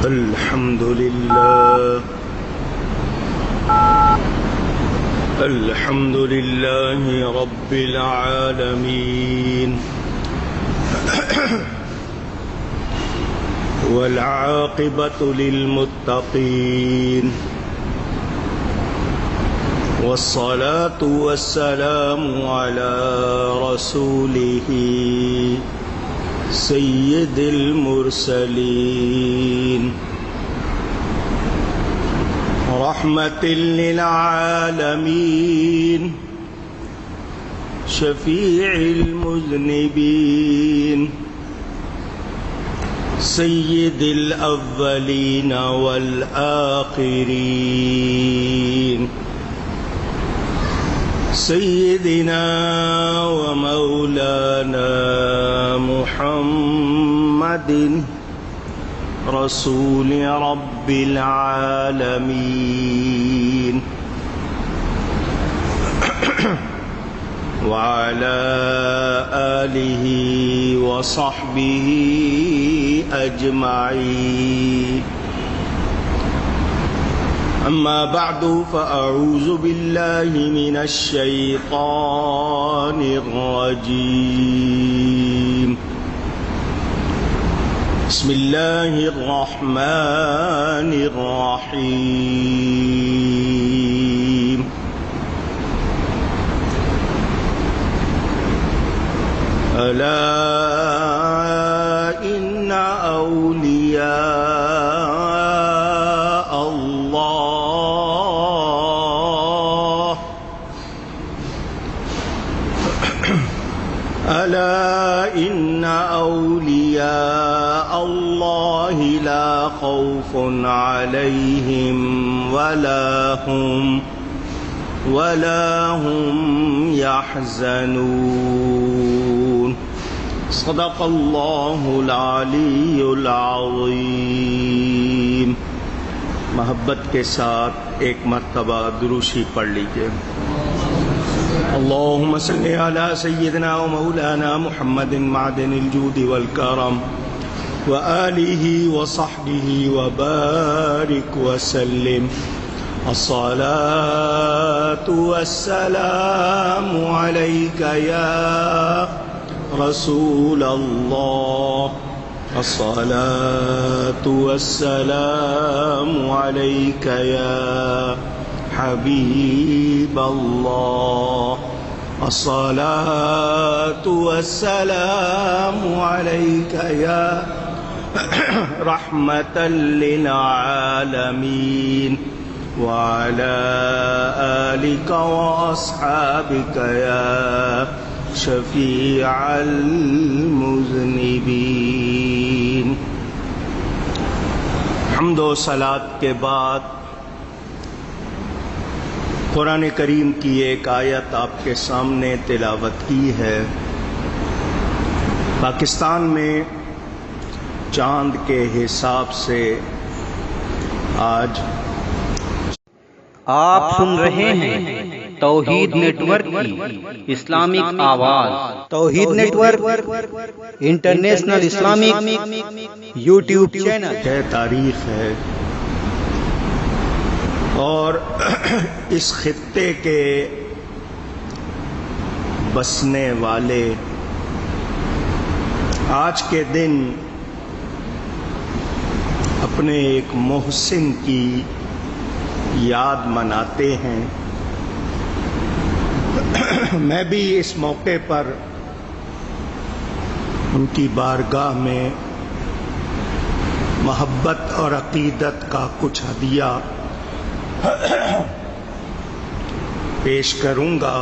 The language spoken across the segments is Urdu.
الحمد لله رب العالمين والعاقبة للمتقين والصلاة والسلام على رسوله سيد المرسلين رحمة للعالمين شفيع المذنبين سيد الأولين والآخرين سيدنا ومولانا محمد رسول رب العالمين وعلى آله وصحبه أجمعين أما بعد فأعوذ بالله من الشيطان الرجيم بسم الله الرحمن الرحيم ألا إن أولياء الله ألا إن أولياء الله لا خوف عليهم ولا هم يحزنون صدق الله العلی العظیم۔ محبت کے ساتھ ایک مرتبہ دروشی پڑھ لیجئے۔ اللهم صل على سيدنا ومولانا محمد معدن الجود والكرم وآله وصحبه وبارك وسلم۔ الصلاة والسلام عليك يا رسول الله، الصلاة والسلام عليك يا حبيب الله، الصلاة والسلام عليك يا رحمة للعالمين، وعلى آلك وأصحابك يا شفیع المذنبین۔ حمد و صلاۃ کے بعد قرآن کریم کی ایک آیت آپ کے سامنے تلاوت کی ہے۔ پاکستان میں چاند کے حساب سے آج آپ سن رہے ہیں توحید نیٹ ورک کی اسلامک آواز۔ Tawheed network international Islamic YouTube channel ہے، تاریخ ہے، اور اس خطے کے بسنے والے آج کے دن اپنے ایک محسن کی یاد مناتے ہیں۔ میں بھی اس موقع پر ان کی بارگاہ میں محبت اور عقیدت کا کچھ ہدیہ پیش کروں گا۔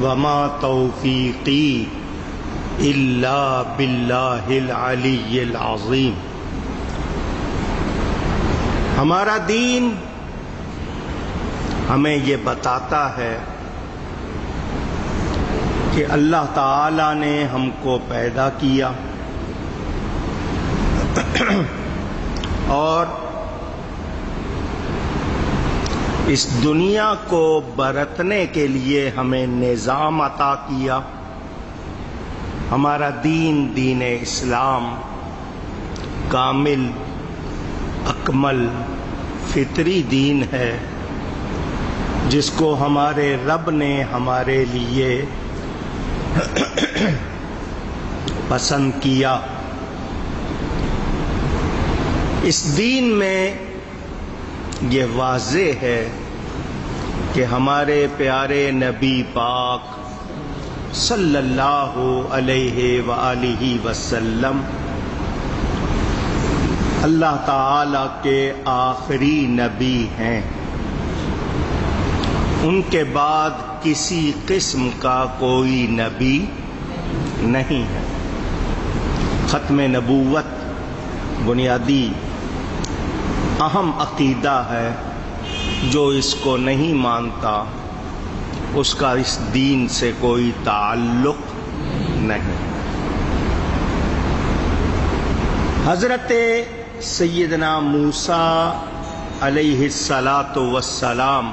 وما توفیقی الا باللہ العلی العظیم۔ ہمارا دین ہمیں یہ بتاتا ہے کہ اللہ تعالی نے ہم کو پیدا کیا اور اس دنیا کو برتنے کے لیے ہمیں نظام عطا کیا۔ ہمارا دین دین اسلام کامل اکمل فطری دین ہے جس کو ہمارے رب نے ہمارے لیے پسند کیا۔ اس دین میں یہ واضح ہے کہ ہمارے پیارے نبی پاک صلی اللہ علیہ وآلہ وسلم اللہ تعالی کے آخری نبی ہیں۔ ان کے بعد کسی قسم کا کوئی نبی نہیں ہے۔ ختم نبوت بنیادی اہم عقیدہ ہے، جو اس کو نہیں مانتا اس کا اس دین سے کوئی تعلق نہیں۔ حضرت سیدنا موسیٰ علیہ السلام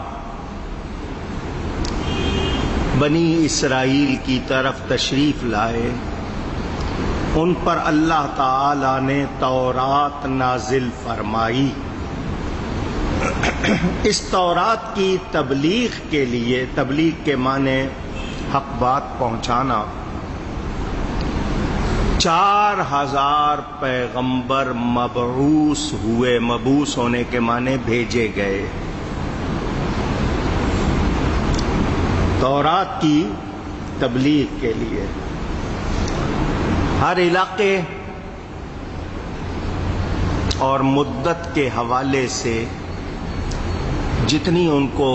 بنی اسرائیل کی طرف تشریف لائے، ان پر اللہ تعالی نے تورات نازل فرمائی۔ اس تورات کی تبلیغ کے لیے، تبلیغ کے معنی حق بات پہنچانا، 4000 پیغمبر مبعوث ہوئے۔ مبعوث ہونے کے معنی بھیجے گئے۔ تورات کی تبلیغ کے لیے ہر علاقے اور مدت کے حوالے سے جتنی ان کو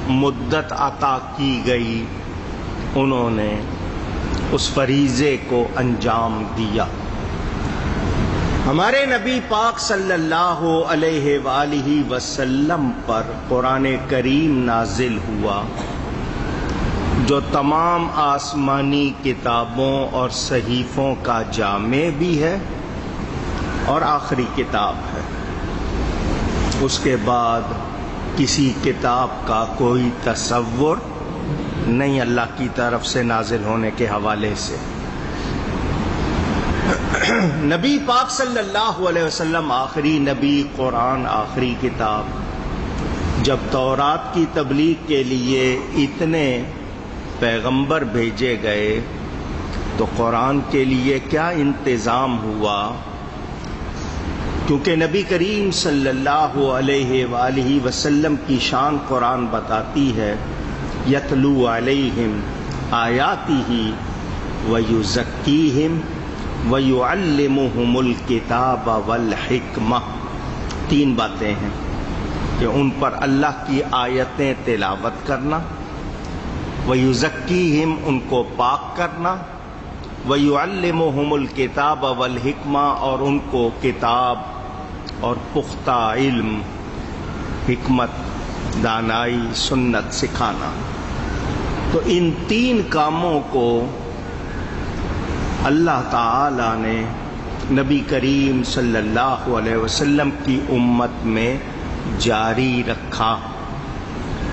مدت عطا کی گئی، انہوں نے اس فریضے کو انجام دیا۔ ہمارے نبی پاک صلی اللہ علیہ وآلہ وسلم پر قرآن کریم نازل ہوا، جو تمام آسمانی کتابوں اور صحیفوں کا جامع بھی ہے اور آخری کتاب ہے۔ اس کے بعد کسی کتاب کا کوئی تصور نہیں اللہ کی طرف سے نازل ہونے کے حوالے سے۔ نبی پاک صلی اللہ علیہ وسلم آخری نبی، قرآن آخری کتاب۔ جب تورات کی تبلیغ کے لیے اتنے پیغمبر بھیجے گئے تو قرآن کے لیے کیا انتظام ہوا؟ کیونکہ نبی کریم صلی اللہ علیہ وآلہ وسلم کی شان قرآن بتاتی ہے، یتلو علیہم آیاتہ ویزکیہم ویعلمہم الکتاب والحکمہ۔ 3 باتیں ہیں کہ ان پر اللہ کی آیتیں تلاوت کرنا، وَيُزَكِّيهِمْ ان کو پاک کرنا، وَيُعَلِّمُهُمُ الْكِتَابَ وَالْحِكْمَةَ اور ان کو کتاب اور پختہ علم، حکمت، دانائی، سنت سکھانا۔ تو ان 3 کاموں کو اللہ تعالی نے نبی کریم صلی اللہ علیہ وسلم کی امت میں جاری رکھا۔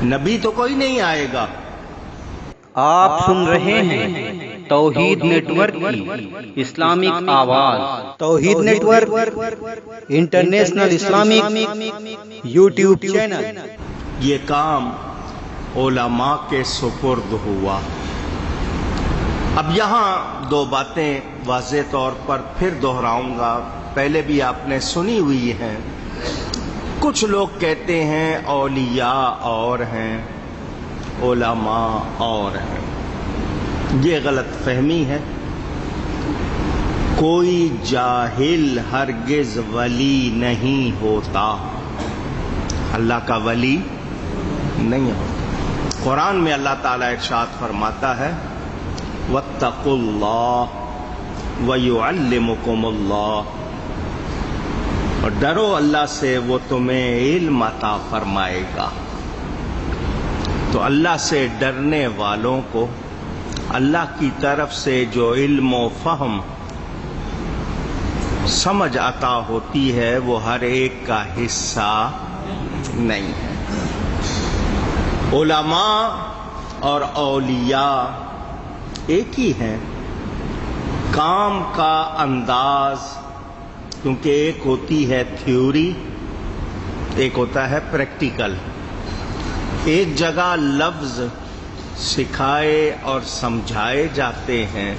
نبی تو کوئی نہیں آئے گا۔ آپ سن رہے ہیں توحید نیٹ ورک کی اسلامک آواز۔ Tawheed network international Islamic YouTube channel. یہ کام علماء کے سپرد ہوا۔ اب یہاں 2 باتیں واضح طور پر پھر دہراؤں گا، پہلے بھی آپ نے سنی ہوئی ہیں۔ کچھ لوگ کہتے ہیں اولیاء اور ہیں، علماء اور ہیں۔ یہ غلط فہمی ہے۔ کوئی جاہل ہرگز ولی نہیں ہوتا، اللہ کا ولی نہیں ہوتا۔ قرآن میں اللہ تعالیٰ ارشاد فرماتا ہے، وَاتَّقُوا اللَّهَ وَيُعَلِّمُكُمُ اللَّهُ، اور ڈرو اللہ سے، وہ تمہیں علم عطا فرمائے گا۔ تو اللہ سے ڈرنے والوں کو اللہ کی طرف سے جو علم و فہم سمجھ عطا ہوتی ہے وہ ہر ایک کا حصہ نہیں ہے۔ علماء اور اولیاء ایک ہی ہیں، کام کا انداز کیونکہ ایک ہوتی ہے تھیوری، ایک ہوتا ہے پریکٹیکل. ایک جگہ لفظ سکھائے اور سمجھائے جاتے ہیں،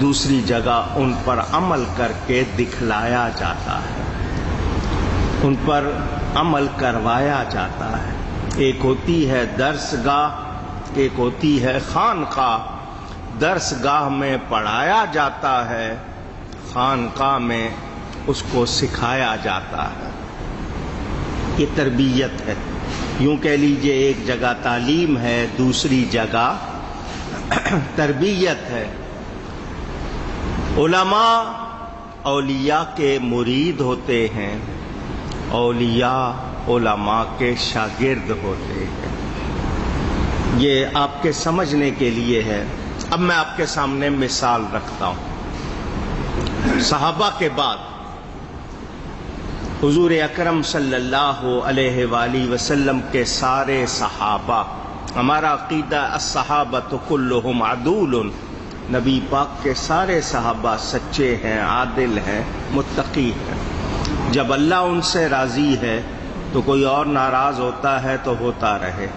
دوسری جگہ ان پر عمل کر کے دکھلایا جاتا ہے، ان پر عمل کروایا جاتا ہے. ایک ہوتی ہے درس گاہ، ایک ہوتی ہے خانقاہ. درس گاہ میں پڑھایا جاتا ہے، خانقاہ میں اس کو سکھایا جاتا ہے. یہ تربیت ہے. یوں کہہ لیجئے ایک جگہ تعلیم ہے، دوسری جگہ تربیت ہے. علماء اولیاء کے مرید ہوتے ہیں، اولیاء علماء کے شاگرد ہوتے ہیں. یہ آپ کے سمجھنے کے لیے ہے. اب میں آپ کے سامنے مثال رکھتا ہوں. صحابہ کے بعد حضور اکرم صلی اللہ علیہ وآلہ وسلم کے سارے صحابہ، ہمارا عقیدہ الصحابۃ کلہم عدول، نبی پاک کے سارے صحابہ سچے ہیں، عادل ہیں، متقی ہیں. جب اللہ ان سے راضی ہے تو کوئی اور ناراض ہوتا ہے تو ہوتا رہے.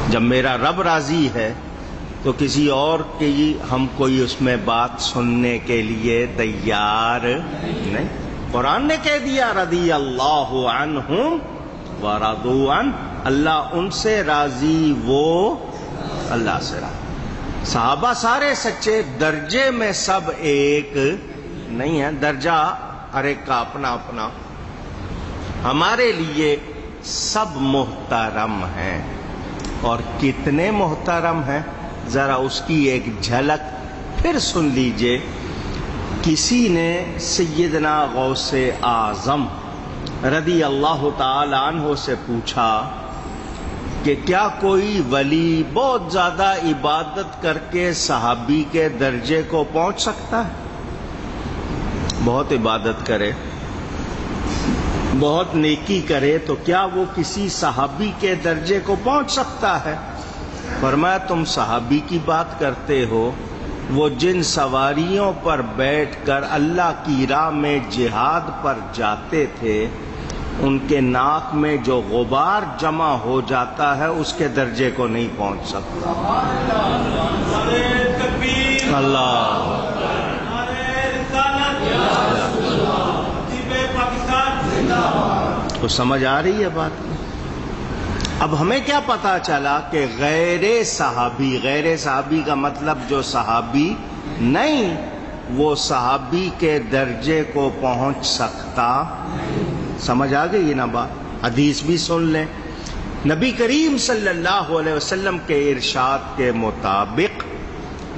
جب میرا رب راضی ہے تو کسی اور کی ہم کوئی اس میں بات سننے کے لیے تیار نہیں. قرآن نے کہہ دیا رضی اللہ عنہم ورضوا عنہ، اللہ ان سے راضی، وہ اللہ سے راضی. صحابہ سارے سچے، درجے میں سب ایک نہیں ہے، درجہ ہر ایک کا اپنا اپنا. ہمارے لیے سب محترم ہیں، اور کتنے محترم ہیں ذرا اس کی ایک جھلک پھر سن لیجئے. کسی نے سیدنا غوث اعظم رضی اللہ تعالی عنہ سے پوچھا کہ کیا کوئی ولی بہت زیادہ عبادت کر کے صحابی کے درجے کو پہنچ سکتا ہے؟ بہت عبادت کرے، بہت نیکی کرے تو کیا وہ کسی صحابی کے درجے کو پہنچ سکتا ہے؟ فرمایا تم صحابی کی بات کرتے ہو، وہ جن سواریوں پر بیٹھ کر اللہ کی راہ میں جہاد پر جاتے تھے، ان کے ناک میں جو غبار جمع ہو جاتا ہے اس کے درجے کو نہیں پہنچ سکتا. اللہ تو سمجھ آ رہی ہے بات. اب ہمیں کیا پتا چلا کہ غیر صحابی کا مطلب جو صحابی نہیں، وہ صحابی کے درجے کو پہنچ سکتا. سمجھ آ گئی نا بات؟ حدیث بھی سن لیں. نبی کریم صلی اللہ علیہ وسلم کے ارشاد کے مطابق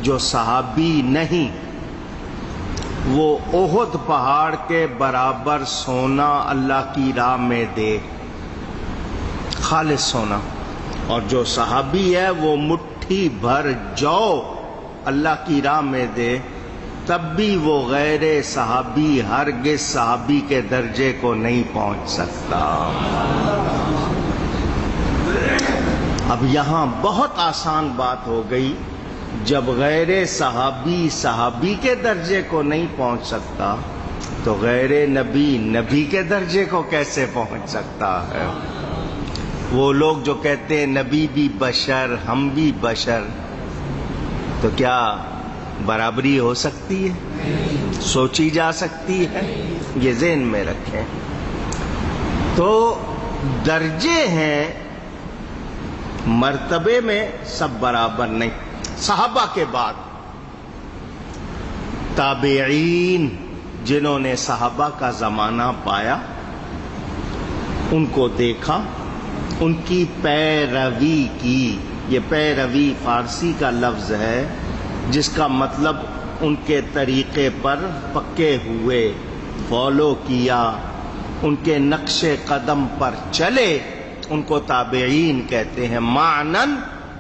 جو صحابی نہیں، وہ احد پہاڑ کے برابر سونا اللہ کی راہ میں دے، خالص سونا. اور جو صحابی ہے وہ مٹھی بھر جو اللہ کی راہ میں دے، تب بھی وہ غیر صحابی ہرگز صحابی کے درجے کو نہیں پہنچ سکتا. اب یہاں بہت آسان بات ہو گئی. جب غیر صحابی کے درجے کو نہیں پہنچ سکتا تو غیر نبی کے درجے کو کیسے پہنچ سکتا ہے؟ وہ لوگ جو کہتے ہیں نبی بھی بشر، ہم بھی بشر، تو کیا برابری ہو سکتی ہے؟ سوچی جا سکتی ہے؟ یہ ذہن میں رکھیں. تو درجے ہیں، مرتبے میں سب برابر نہیں. صحابہ کے بعد تابعین، جنہوں نے صحابہ کا زمانہ پایا، ان کو دیکھا، ان کی پیروی کی. یہ پیروی فارسی کا لفظ ہے جس کا مطلب ان کے طریقے پر پکے ہوئے، فالو کیا، ان کے نقش قدم پر چلے، ان کو تابعین کہتے ہیں. معنن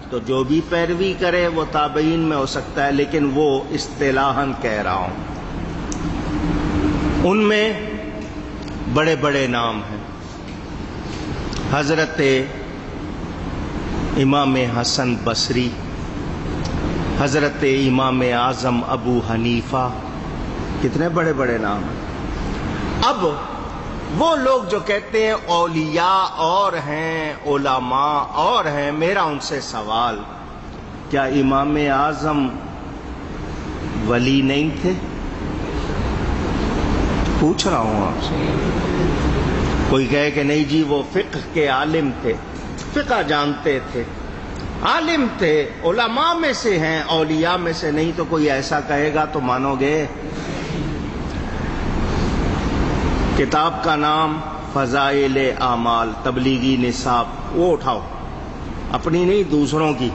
تو جو بھی پیروی کرے وہ تابعین میں ہو سکتا ہے، لیکن وہ اصطلاحاً کہہ رہا ہوں. ان میں بڑے بڑے نام ہیں. حضرت امام حسن بصری، حضرت امام اعظم ابو حنیفہ، کتنے بڑے بڑے نام ہیں۔ اب وہ لوگ جو کہتے ہیں اولیاء اور ہیں علماء اور ہیں، میرا ان سے سوال، کیا امام اعظم ولی نہیں تھے؟ پوچھ رہا ہوں آپ سے۔ کوئی کہے کہ نہیں جی وہ فقہ کے عالم تھے، فقہ جانتے تھے، عالم تھے، علماء میں سے ہیں، اولیاء میں سے نہیں، تو کوئی ایسا کہے گا تو مانو گے؟ کتاب کا نام فضائل اعمال، تبلیغی نصاب، وہ اٹھاؤ، اپنی نہیں دوسروں کی،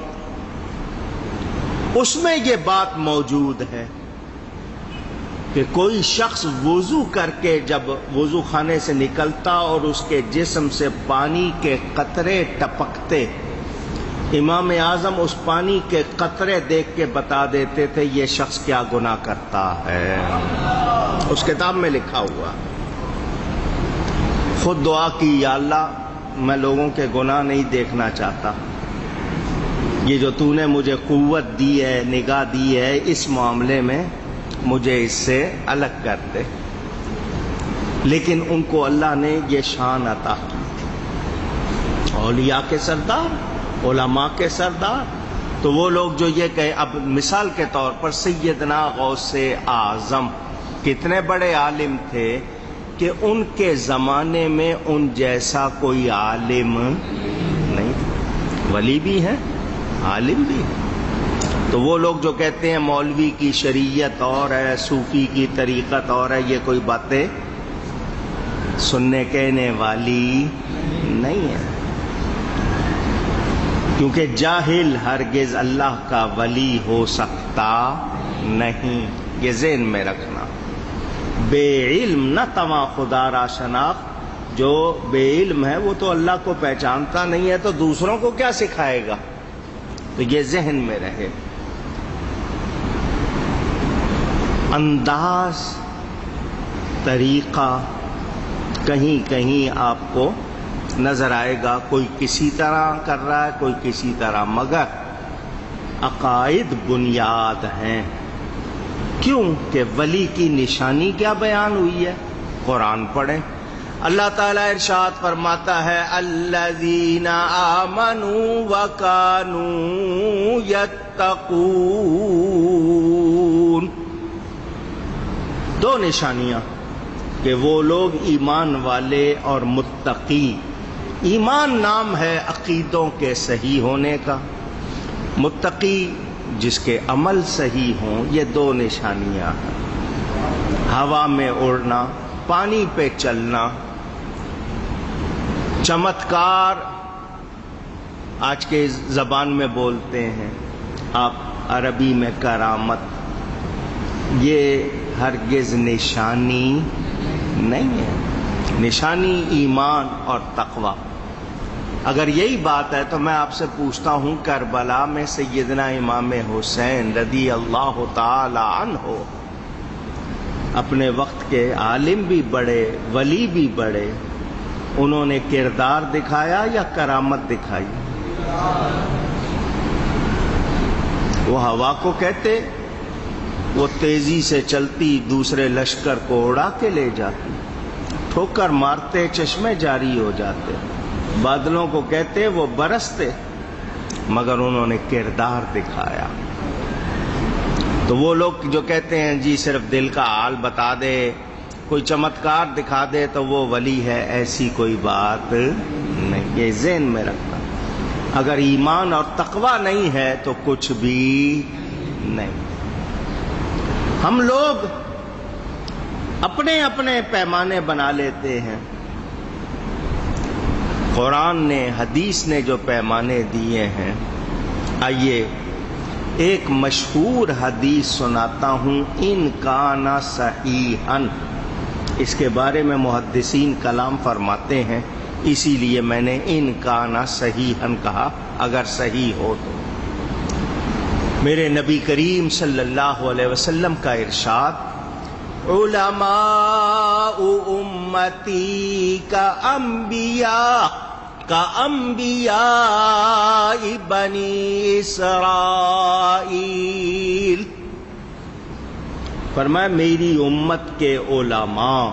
اس میں یہ بات موجود ہے کہ کوئی شخص وضو کر کے جب وضو خانے سے نکلتا اور اس کے جسم سے پانی کے قطرے ٹپکتے، امام اعظم اس پانی کے قطرے دیکھ کے بتا دیتے تھے یہ شخص کیا گناہ کرتا ہے، اس کتاب میں لکھا ہوا۔ خود دعا کی، یا اللہ میں لوگوں کے گناہ نہیں دیکھنا چاہتا، یہ جو تو نے مجھے قوت دی ہے، نگاہ دی ہے، اس معاملے میں مجھے اس سے الگ کر دے۔ لیکن ان کو اللہ نے یہ شان عطا کی، اولیاء کے سردار، علماء کے سردار۔ تو وہ لوگ جو یہ کہے، اب مثال کے طور پر سیدنا غوث اعظم کتنے بڑے عالم تھے کہ ان کے زمانے میں ان جیسا کوئی عالم نہیں تھا، ولی بھی ہیں عالم بھی ہیں۔ تو وہ لوگ جو کہتے ہیں مولوی کی شریعت اور ہے، صوفی کی طریقت اور ہے، یہ کوئی باتیں سننے کہنے والی نہیں ہے، کیونکہ جاہل ہرگز اللہ کا ولی ہو سکتا نہیں، یہ ذہن میں رکھنا۔ بے علم نہ تواں خدا را شناخت، جو بے علم ہے وہ تو اللہ کو پہچانتا نہیں ہے، تو دوسروں کو کیا سکھائے گا؟ تو یہ ذہن میں رہے۔ انداز، طریقہ کہیں کہیں آپ کو نظر آئے گا، کوئی کسی طرح کر رہا ہے، کوئی کسی طرح، مگر عقائد بنیاد ہیں۔ کیوں کہ ولی کی نشانی کیا بیان ہوئی ہے؟ قرآن پڑھیں، اللہ تعالیٰ ارشاد فرماتا ہے الذین آمنوا وکانوا یتقون، دو نشانیاں کہ وہ لوگ ایمان والے اور متقی۔ ایمان نام ہے عقیدوں کے صحیح ہونے کا، متقی جس کے عمل صحیح ہوں، یہ دو نشانیاں ہیں۔ ہوا میں اڑنا، پانی پہ چلنا، چمتکار آج کے زبان میں بولتے ہیں آپ، عربی میں کرامت، یہ ہرگز نشانی نہیں ہے۔ نشانی ایمان اور تقوی۔ اگر یہی بات ہے تو میں آپ سے پوچھتا ہوں، کربلا میں سیدنا امام حسین رضی اللہ تعالی عنہ اپنے وقت کے عالم بھی بڑے، ولی بھی بڑے، انہوں نے کردار دکھایا یا کرامت دکھائی؟ وہ ہوا کو کہتے، وہ تیزی سے چلتی دوسرے لشکر کو اڑا کے لے جاتی، ٹھوکر مارتے چشمے جاری ہو جاتے، بادلوں کو کہتے وہ برستے، مگر انہوں نے کردار دکھایا۔ تو وہ لوگ جو کہتے ہیں جی صرف دل کا حال بتا دے، کوئی چمتکار دکھا دے تو وہ ولی ہے، ایسی کوئی بات نہیں، یہ ذہن میں رکھنا۔ اگر ایمان اور تقوی نہیں ہے تو کچھ بھی نہیں۔ ہم لوگ اپنے اپنے پیمانے بنا لیتے ہیں، قرآن نے، حدیث نے جو پیمانے دیے ہیں۔ آئیے ایک مشہور حدیث سناتا ہوں، ان کان صحیحا، اس کے بارے میں محدثین کلام فرماتے ہیں، اسی لیے میں نے ان کان صحیحا کہا، اگر صحیح ہو تو۔ میرے نبی کریم صلی اللہ علیہ وسلم کا ارشاد، علماء امتی کا انبیاء بنی اسرائیل، فرمایا میری امت کے علماء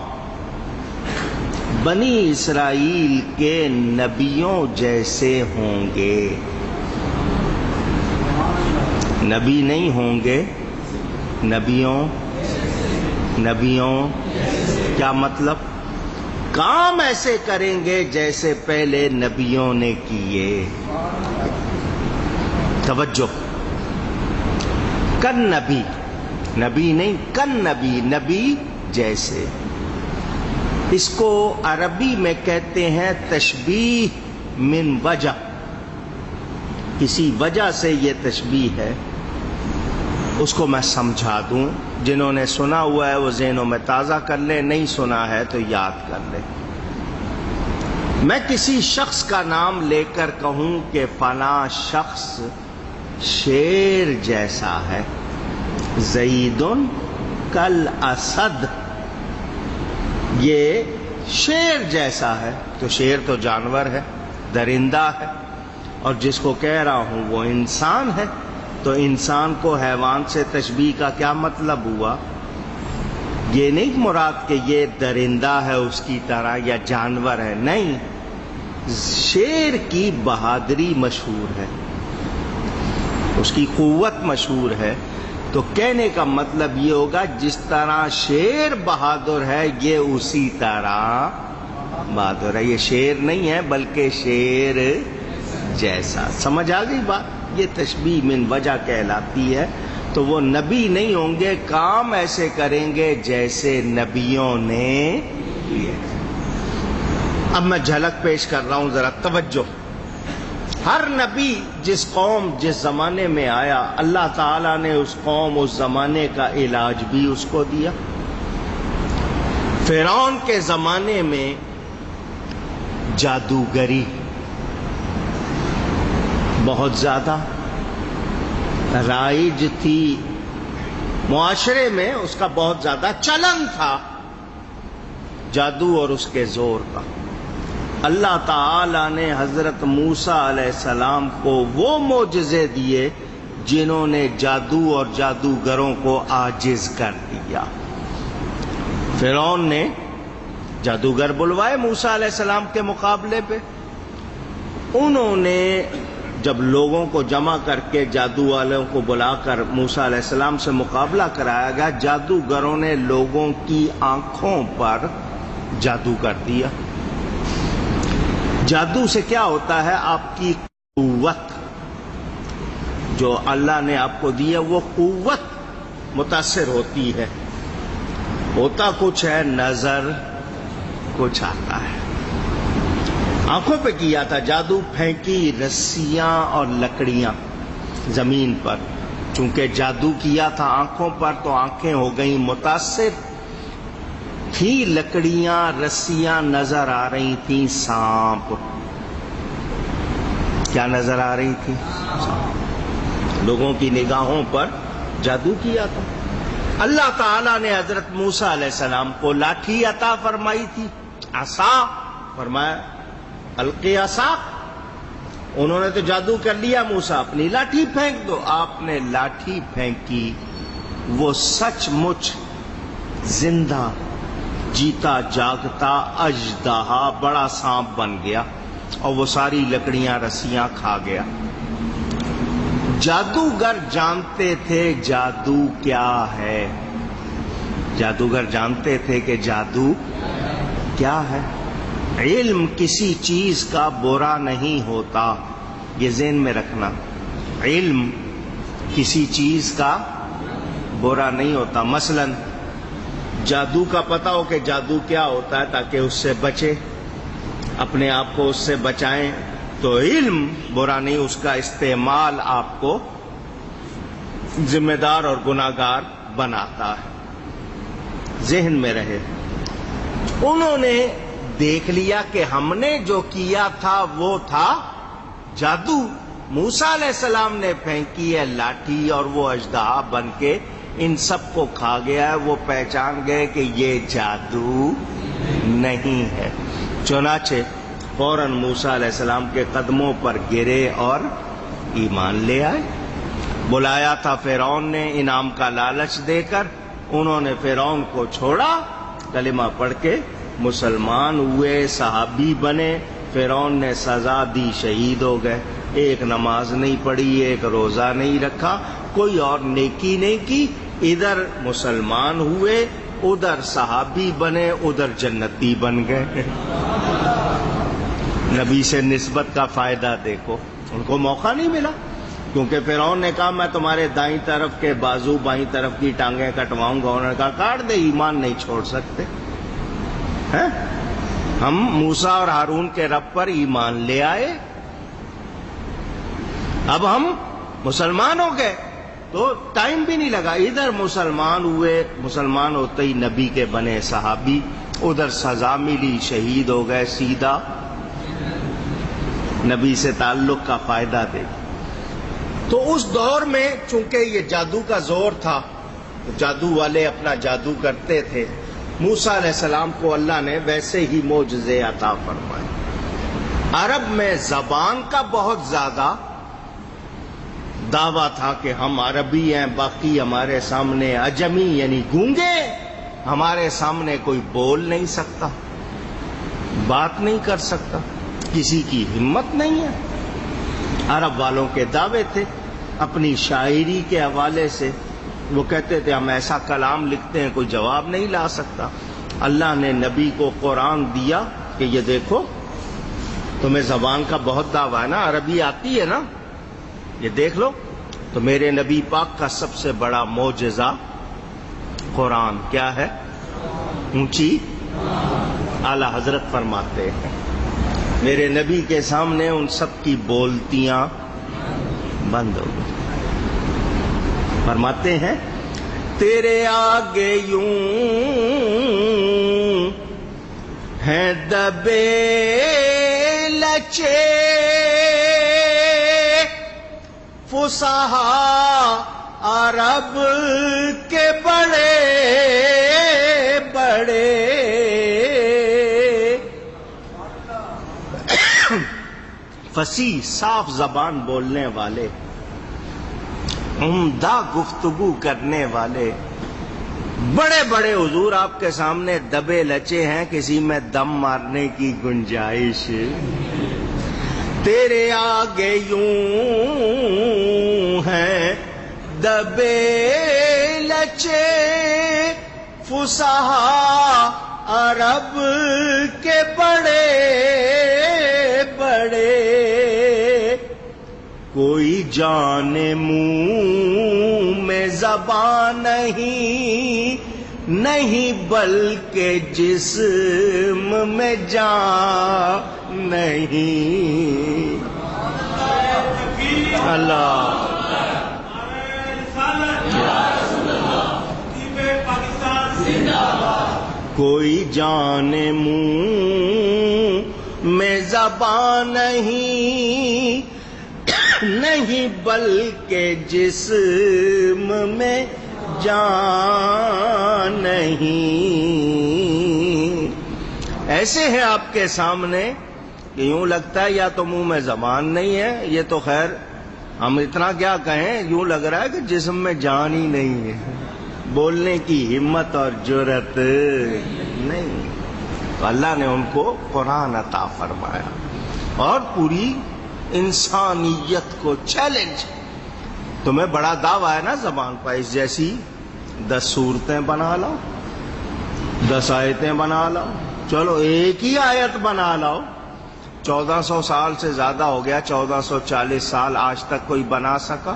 بنی اسرائیل کے نبیوں جیسے ہوں گے. نبی نہیں ہوں گے، نبیوں کیا مطلب؟ کام ایسے کریں گے جیسے پہلے نبیوں نے کیے. توجہ، کن نبی، نبی نہیں، کن نبی، نبی جیسے. اس کو عربی میں کہتے ہیں تشبیہ من وجہ، کسی وجہ سے یہ تشبیہ ہے. اس کو میں سمجھا دوں، جنہوں نے سنا ہوا ہے وہ ذہنوں میں تازہ کر لیں، نہیں سنا ہے تو یاد کر لیں. میں کسی شخص کا نام لے کر کہوں کہ فلاں شخص شیر جیسا ہے، زید کل اسد، یہ شیر جیسا ہے، تو شیر تو جانور ہے، درندہ ہے، اور جس کو کہہ رہا ہوں وہ انسان ہے. تو انسان کو حیوان سے تشبیہ کا کیا مطلب ہوا؟ یہ نہیں مراد کہ یہ درندہ ہے اس کی طرح یا جانور ہے، نہیں، شیر کی بہادری مشہور ہے، اس کی قوت مشہور ہے. تو کہنے کا مطلب یہ ہوگا جس طرح شیر بہادر ہے یہ اسی طرح بہادر ہے. یہ شیر نہیں ہے بلکہ شیر جیسا. سمجھ آ گئی بات؟ یہ تشبیہ من وجہ کہلاتی ہے. تو وہ نبی نہیں ہوں گے، کام ایسے کریں گے جیسے نبیوں نے کیے. اب میں جھلک پیش کر رہا ہوں، ذرا توجہ. ہر نبی جس قوم جس زمانے میں آیا، اللہ تعالیٰ نے اس قوم اس زمانے کا علاج بھی اس کو دیا. فرعون کے زمانے میں جادوگری بہت زیادہ رائج تھی، معاشرے میں اس کا بہت زیادہ چلن تھا، جادو اور اس کے زور کا. اللہ تعالی نے حضرت موسیٰ علیہ السلام کو وہ معجزے دیے جنہوں نے جادو اور جادوگروں کو عاجز کر دیا. فرعون نے جادوگر بلوائے موسیٰ علیہ السلام کے مقابلے پہ. انہوں نے جب لوگوں کو جمع کر کے جادو والوں کو بلا کر موسیٰ علیہ السلام سے مقابلہ کرایا گیا، جادوگروں نے لوگوں کی آنکھوں پر جادو کر دیا. جادو سے کیا ہوتا ہے؟ آپ کی قوت جو اللہ نے آپ کو دی ہے وہ قوت متاثر ہوتی ہے. ہوتا کچھ ہے، نظر کچھ آتا ہے. آنکھوں پہ کیا تھا جادو، پھینکی رسیاں اور لکڑیاں زمین پر. چونکہ جادو کیا تھا آنکھوں پر تو آنکھیں ہو گئیں متاثر تھی. لکڑیاں رسیاں نظر آ رہی تھیں، سانپ. کیا نظر آ رہی تھی؟ لوگوں کی نگاہوں پر جادو کیا تھا. اللہ تعالیٰ نے حضرت موسیٰ علیہ السلام کو لاٹھی عطا فرمائی تھی، عصا. فرمایا القی عصا. انہوں نے تو جادو کر لیا، موسیٰ اپنی لاٹھی پھینک دو. آپ نے لاٹھی پھینکی، وہ سچ مچ زندہ جیتا جاگتا اژدہا بڑا سانپ بن گیا اور وہ ساری لکڑیاں رسیاں کھا گیا. جادوگر جانتے تھے جادو کیا ہے، جادوگر جانتے تھے کہ جادو کیا ہے. علم کسی چیز کا برا نہیں ہوتا، یہ ذہن میں رکھنا. علم کسی چیز کا برا نہیں ہوتا. مثلا جادو کا پتہ ہو کہ جادو کیا ہوتا ہے تاکہ اس سے بچے، اپنے آپ کو اس سے بچائیں، تو علم برا نہیں. اس کا استعمال آپ کو ذمہ دار اور گناہگار بناتا ہے. ذہن میں رہے. انہوں نے دیکھ لیا کہ ہم نے جو کیا تھا وہ تھا جادو. موسیٰ علیہ السلام نے پھینکی ہے لاٹھی اور وہ اژدہا بن کے ان سب کو کھا گیا ہے. وہ پہچان گئے کہ یہ جادو نہیں ہے. چنانچہ فوراً موسیٰ علیہ السلام کے قدموں پر گرے اور ایمان لے آئے. بلایا تھا فرعون نے انعام کا لالچ دے کر، انہوں نے فرعون کو چھوڑا، کلمہ پڑھ کے مسلمان ہوئے، صحابی بنے، فرعون نے سزا دی، شہید ہو گئے۔ ایک نماز نہیں پڑھی، ایک روزہ نہیں رکھا، کوئی اور نیکی نہیں کی، ادھر مسلمان ہوئے، ادھر صحابی بنے، ادھر جنتی بن گئے۔ نبی سے نسبت کا فائدہ دیکھو، ان کو موقع نہیں ملا، کیونکہ فرعون نے کہا میں تمہارے دائیں طرف کے بازو بائیں طرف کی ٹانگیں کٹواؤں گا، انہوں نے کہا کاٹ دے، ایمان نہیں چھوڑ سکتے ہیں؟ ہم موسیٰ اور ہارون کے رب پر ایمان لے آئے، اب ہم مسلمان ہو گئے، تو ٹائم بھی نہیں لگا، ادھر مسلمان ہوئے، مسلمان ہوتے ہی نبی کے بنے صحابی، ادھر سزا ملی، شہید ہو گئے، سیدھا نبی سے تعلق کا فائدہ دے۔ تو اس دور میں چونکہ یہ جادو کا زور تھا، جادو والے اپنا جادو کرتے تھے، موسیٰ علیہ السلام کو اللہ نے ویسے ہی معجزے عطا فرمائے۔ عرب میں زبان کا بہت زیادہ دعویٰ تھا کہ ہم عربی ہیں، باقی ہمارے سامنے عجمی یعنی گونگے، ہمارے سامنے کوئی بول نہیں سکتا، بات نہیں کر سکتا، کسی کی ہمت نہیں ہے۔ عرب والوں کے دعوے تھے، اپنی شاعری کے حوالے سے وہ کہتے تھے ہم ایسا کلام لکھتے ہیں کوئی جواب نہیں لا سکتا۔ اللہ نے نبی کو قرآن دیا کہ یہ دیکھو تمہیں زبان کا بہت دعویٰ ہے نا، عربی آتی ہے نا، یہ دیکھ لو۔ تو میرے نبی پاک کا سب سے بڑا معجزہ قرآن کیا ہے؟ اونچی اعلی حضرت فرماتے ہیں میرے نبی کے سامنے ان سب کی بولتیاں بند ہو گئی۔ فرماتے ہیں تیرے آگے یوں ہیں دبے لچے فصحا عرب کے بڑے بڑے، فصیح صاف زبان بولنے والے، عمدہ گفتگو کرنے والے، بڑے بڑے، حضور آپ کے سامنے دبے لچے ہیں، کسی میں دم مارنے کی گنجائش۔ تیرے آگے یوں ہیں دبے لچے فصحا عرب کے بڑے بڑے، کوئی جان منہ میں زبان نہیں بلکہ جسم میں جان نہیں۔ اللہ کوئی جان منہ میں زبان نہیں بلکہ جسم میں جان نہیں۔ ایسے ہیں آپ کے سامنے کہ یوں لگتا ہے یا تو منہ میں زبان نہیں ہے، یہ تو خیر ہم اتنا کیا کہیں، یوں لگ رہا ہے کہ جسم میں جان ہی نہیں ہے، بولنے کی ہمت اور جرأت نہیں۔ تو اللہ نے ان کو قرآن عطا فرمایا اور پوری انسانیت کو چیلنج۔ تمہیں بڑا دعویٰ ہے نا زبان پر، اس جیسی 10 صورتیں بنا لاؤ، 10 آیتیں بنا لاؤ، چلو ایک ہی آیت بنا لاؤ۔ 1400 سال سے زیادہ ہو گیا، 1440 سال آج تک کوئی بنا سکا؟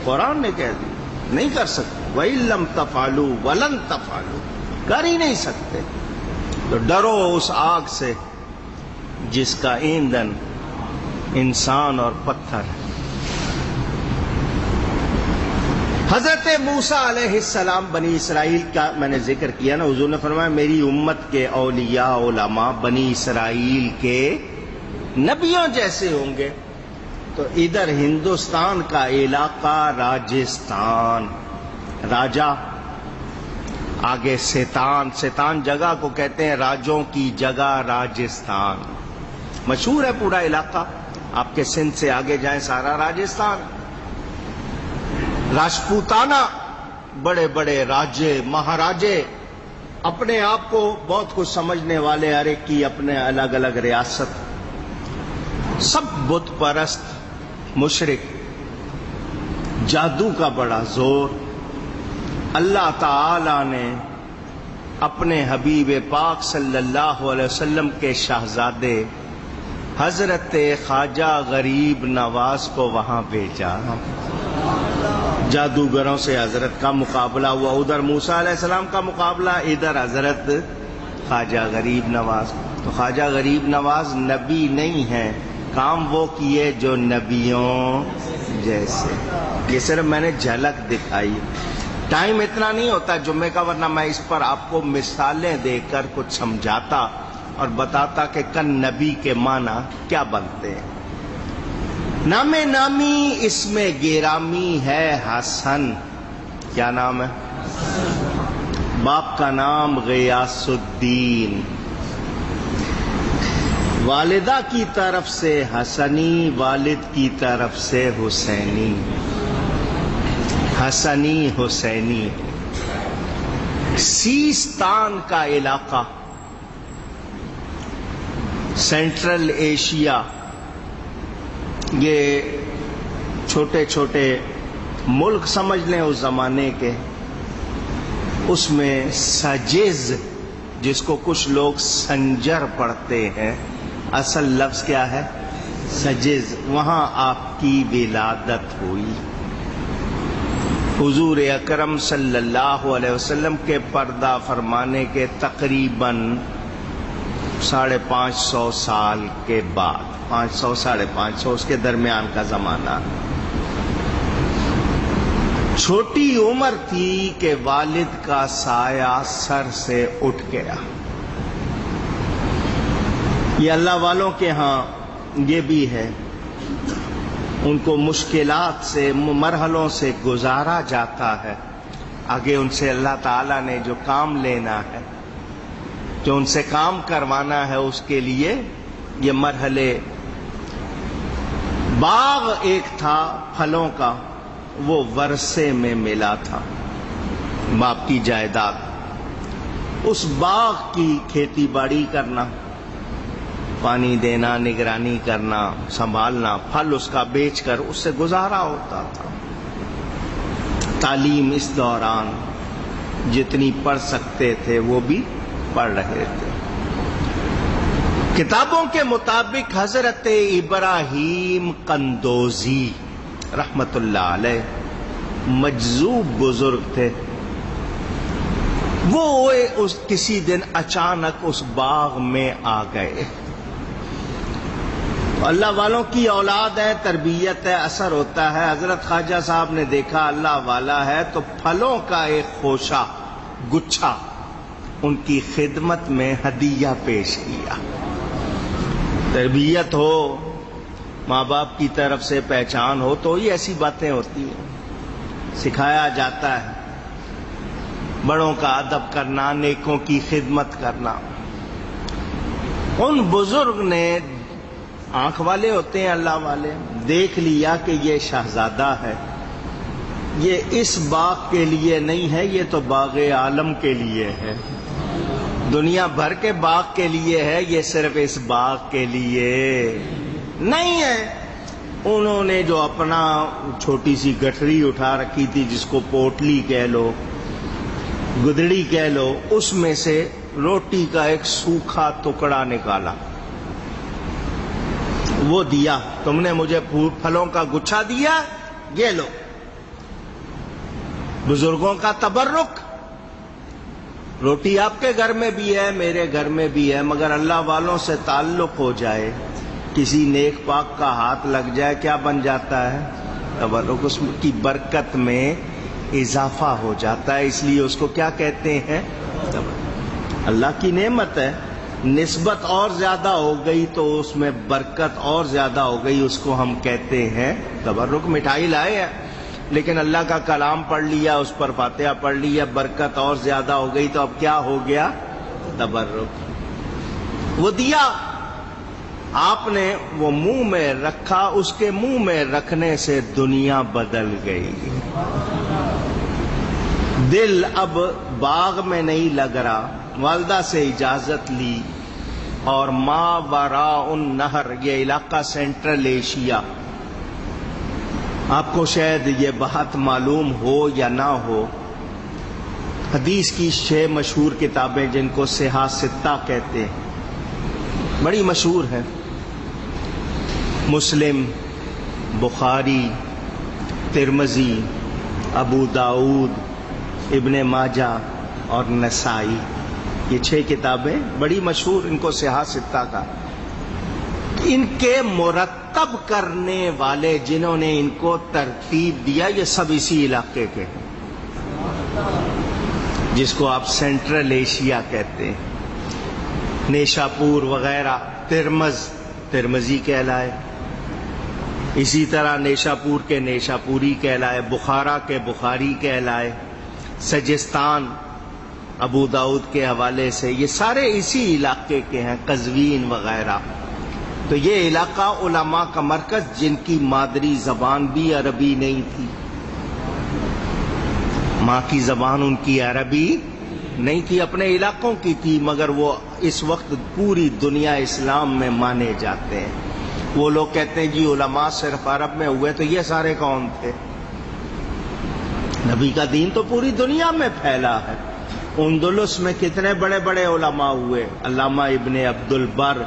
قرآن نے کہہ دیا نہیں کر سکتے۔ وَإِن لَّمْ تَفْعَلُوا وَلَن تَفْعَلُوا، کر ہی نہیں سکتے۔ تو ڈرو اس آگ سے جس کا ایندھن انسان اور پتھر ہے۔ حضرت موسیٰ علیہ السلام بنی اسرائیل کا میں نے ذکر کیا نا، حضور نے فرمایا میری امت کے اولیاء علماء بنی اسرائیل کے نبیوں جیسے ہوں گے۔ تو ادھر ہندوستان کا علاقہ راجستھان، راجا آگے سیتان، سیتان جگہ کو کہتے ہیں راجوں کی جگہ راجستھان، مشہور ہے پورا علاقہ، آپ کے سندھ سے آگے جائیں سارا راجستھان۔ راجپوتانہ بڑے بڑے راجے مہاراجے اپنے آپ کو بہت کچھ سمجھنے والے، ہر ایک کی اپنے الگ الگ ریاست، سب بت پرست مشرک، جادو کا بڑا زور۔ اللہ تعالی نے اپنے حبیب پاک صلی اللہ علیہ وسلم کے شہزادے حضرت خواجہ غریب نواز کو وہاں بھیجا۔ جادوگروں سے حضرت کا مقابلہ ہوا، ادھر موسیٰ علیہ السلام کا مقابلہ، ادھر حضرت خواجہ غریب نواز۔ تو خواجہ غریب نواز نبی نہیں ہے، کام وہ کیے جو نبیوں جیسے۔ یہ صرف میں نے جھلک دکھائی، ٹائم اتنا نہیں ہوتا جمعے کا، ورنہ میں اس پر آپ کو مثالیں دے کر کچھ سمجھاتا اور بتاتا کہ کن نبی کے معنی کیا بنتے ہیں۔ نام نامی اس میں گرامی ہے حسن۔ کیا نام ہے؟ باپ کا نام غیاث الدین، والدہ کی طرف سے حسنی، والد کی طرف سے حسینی۔ حسنی حسینی، سیستان کا علاقہ، سینٹرل ایشیا، یہ چھوٹے چھوٹے ملک سمجھ لیں اس زمانے کے، اس میں سجز، جس کو کچھ لوگ سنجر پڑھتے ہیں، اصل لفظ کیا ہے؟ سجز، وہاں آپ کی ولادت ہوئی۔ حضور اکرم صلی اللہ علیہ وسلم کے پردہ فرمانے کے تقریباً 550 سال کے بعد، 500 550 اس کے درمیان کا زمانہ۔ چھوٹی عمر تھی کہ والد کا سایہ سر سے اٹھ گیا۔ یہ اللہ والوں کے ہاں یہ بھی ہے، ان کو مشکلات سے، مرحلوں سے گزارا جاتا ہے، آگے ان سے اللہ تعالیٰ نے جو کام لینا ہے، جو ان سے کام کروانا ہے، اس کے لیے یہ مرحلے۔ باغ ایک تھا پھلوں کا، وہ ورثے میں ملا تھا، باپ کی جائیداد۔ اس باغ کی کھیتی باڑی کرنا، پانی دینا، نگرانی کرنا، سنبھالنا، پھل اس کا بیچ کر اس سے گزارا ہوتا تھا۔ تعلیم اس دوران جتنی پڑھ سکتے تھے وہ بھی پڑھ رہے تھے۔ کتابوں کے مطابق حضرت ابراہیم قندوزی رحمت اللہ علیہ مجذوب بزرگ تھے۔ وہ کسی دن اچانک اس باغ میں آ گئے۔ اللہ والوں کی اولاد ہے، تربیت ہے، اثر ہوتا ہے۔ حضرت خواجہ صاحب نے دیکھا اللہ والا ہے تو پھلوں کا ایک خوشہ، گچھا ان کی خدمت میں ہدیہ پیش کیا۔ تربیت ہو، ماں باپ کی طرف سے پہچان ہو تو یہ ایسی باتیں ہوتی ہیں، سکھایا جاتا ہے، بڑوں کا ادب کرنا، نیکوں کی خدمت کرنا۔ ان بزرگ نے، آنکھ والے ہوتے ہیں اللہ والے، دیکھ لیا کہ یہ شہزادہ ہے، یہ اس باغ کے لیے نہیں ہے، یہ تو باغ عالم کے لیے ہے، دنیا بھر کے باغ کے لیے ہے، یہ صرف اس باغ کے لیے نہیں ہے۔ انہوں نے جو اپنا چھوٹی سی گٹھری اٹھا رکھی تھی، جس کو پوٹلی کہہ لو، گدڑی کہہ لو، اس میں سے روٹی کا ایک سوکھا ٹکڑا نکالا، وہ دیا، تم نے مجھے پھلوں کا گچھا دیا، یہ لو۔ بزرگوں کا تبرک، روٹی آپ کے گھر میں بھی ہے، میرے گھر میں بھی ہے، مگر اللہ والوں سے تعلق ہو جائے، کسی نیک پاک کا ہاتھ لگ جائے، کیا بن جاتا ہے؟ تبرک، اس کی برکت میں اضافہ ہو جاتا ہے، اس لیے اس کو کیا کہتے ہیں؟ تبرک۔ اللہ کی نعمت ہے، نسبت اور زیادہ ہو گئی تو اس میں برکت اور زیادہ ہو گئی، اس کو ہم کہتے ہیں تبرک۔ مٹھائی لائے ہیں لیکن اللہ کا کلام پڑھ لیا، اس پر فاتحہ پڑھ لیا، برکت اور زیادہ ہو گئی تو اب کیا ہو گیا؟ تبرک۔ وہ دیا، آپ نے وہ منہ میں رکھا، اس کے منہ میں رکھنے سے دنیا بدل گئی۔ دل اب باغ میں نہیں لگ رہا، والدہ سے اجازت لی اور ماوراء النہر، یہ علاقہ سینٹرل ایشیا، آپ کو شاید یہ بات معلوم ہو یا نہ ہو، حدیث کی 6 مشہور کتابیں جن کو صحاح ستہ کہتے ہیں، بڑی مشہور ہیں، مسلم، بخاری، ترمذی، ابو داؤد، ابن ماجہ اور نسائی، یہ 6 کتابیں بڑی مشہور، ان کو صحاح ستہ کا۔ ان کے مرتب کرنے والے جنہوں نے ان کو ترتیب دیا یہ سب اسی علاقے کے ہیں، جس کو آپ سینٹرل ایشیا کہتے ہیں، نیشاپور وغیرہ، ترمذی کہلائے، اسی طرح نیشاپور کے نیشاپوری کہلائے، بخارا کے بخاری کہلائے، سجستان ابو داؤد کے حوالے سے، یہ سارے اسی علاقے کے ہیں، قزوین وغیرہ۔ تو یہ علاقہ علماء کا مرکز، جن کی مادری زبان بھی عربی نہیں تھی، ماں کی زبان ان کی عربی نہیں تھی، اپنے علاقوں کی تھی، مگر وہ اس وقت پوری دنیا اسلام میں مانے جاتے ہیں۔ وہ لوگ کہتے ہیں جی علماء صرف عرب میں ہوئے، تو یہ سارے کون تھے؟ نبی کا دین تو پوری دنیا میں پھیلا ہے۔ اندلس میں کتنے بڑے بڑے علماء ہوئے، علامہ ابن عبد البر،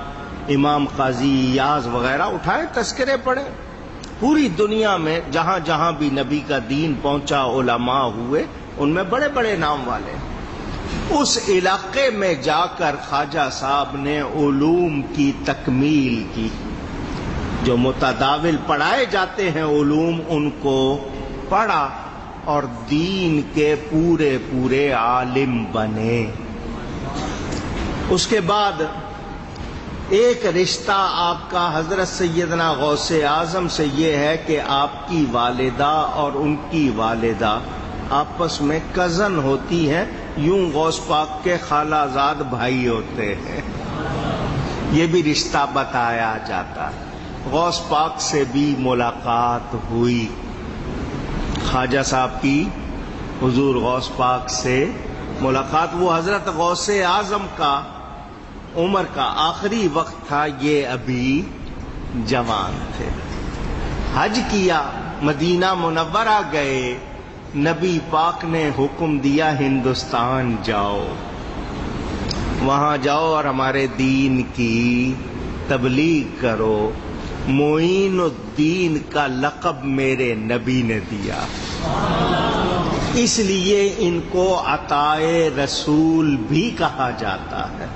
امام قاضی ایاز وغیرہ، اٹھائے تذکرے پڑھے، پوری دنیا میں جہاں جہاں بھی نبی کا دین پہنچا علماء ہوئے، ان میں بڑے بڑے نام والے۔ اس علاقے میں جا کر خواجہ صاحب نے علوم کی تکمیل کی، جو متداول پڑھائے جاتے ہیں علوم، ان کو پڑھا اور دین کے پورے پورے عالم بنے۔ اس کے بعد ایک رشتہ آپ کا حضرت سیدنا غوث اعظم سے یہ ہے کہ آپ کی والدہ اور ان کی والدہ آپس میں کزن ہوتی ہیں، یوں غوث پاک کے خالہ زاد بھائی ہوتے ہیں، یہ بھی رشتہ بتایا جاتا ہے۔ غوث پاک سے بھی ملاقات ہوئی، خواجہ صاحب کی حضور غوث پاک سے ملاقات۔ وہ حضرت غوث اعظم کا عمر کا آخری وقت تھا، یہ ابھی جوان تھے، حج کیا، مدینہ منورہ گئے، نبی پاک نے حکم دیا ہندوستان جاؤ، وہاں جاؤ اور ہمارے دین کی تبلیغ کرو۔ معین الدین کا لقب میرے نبی نے دیا، اس لیے ان کو عطائے رسول بھی کہا جاتا ہے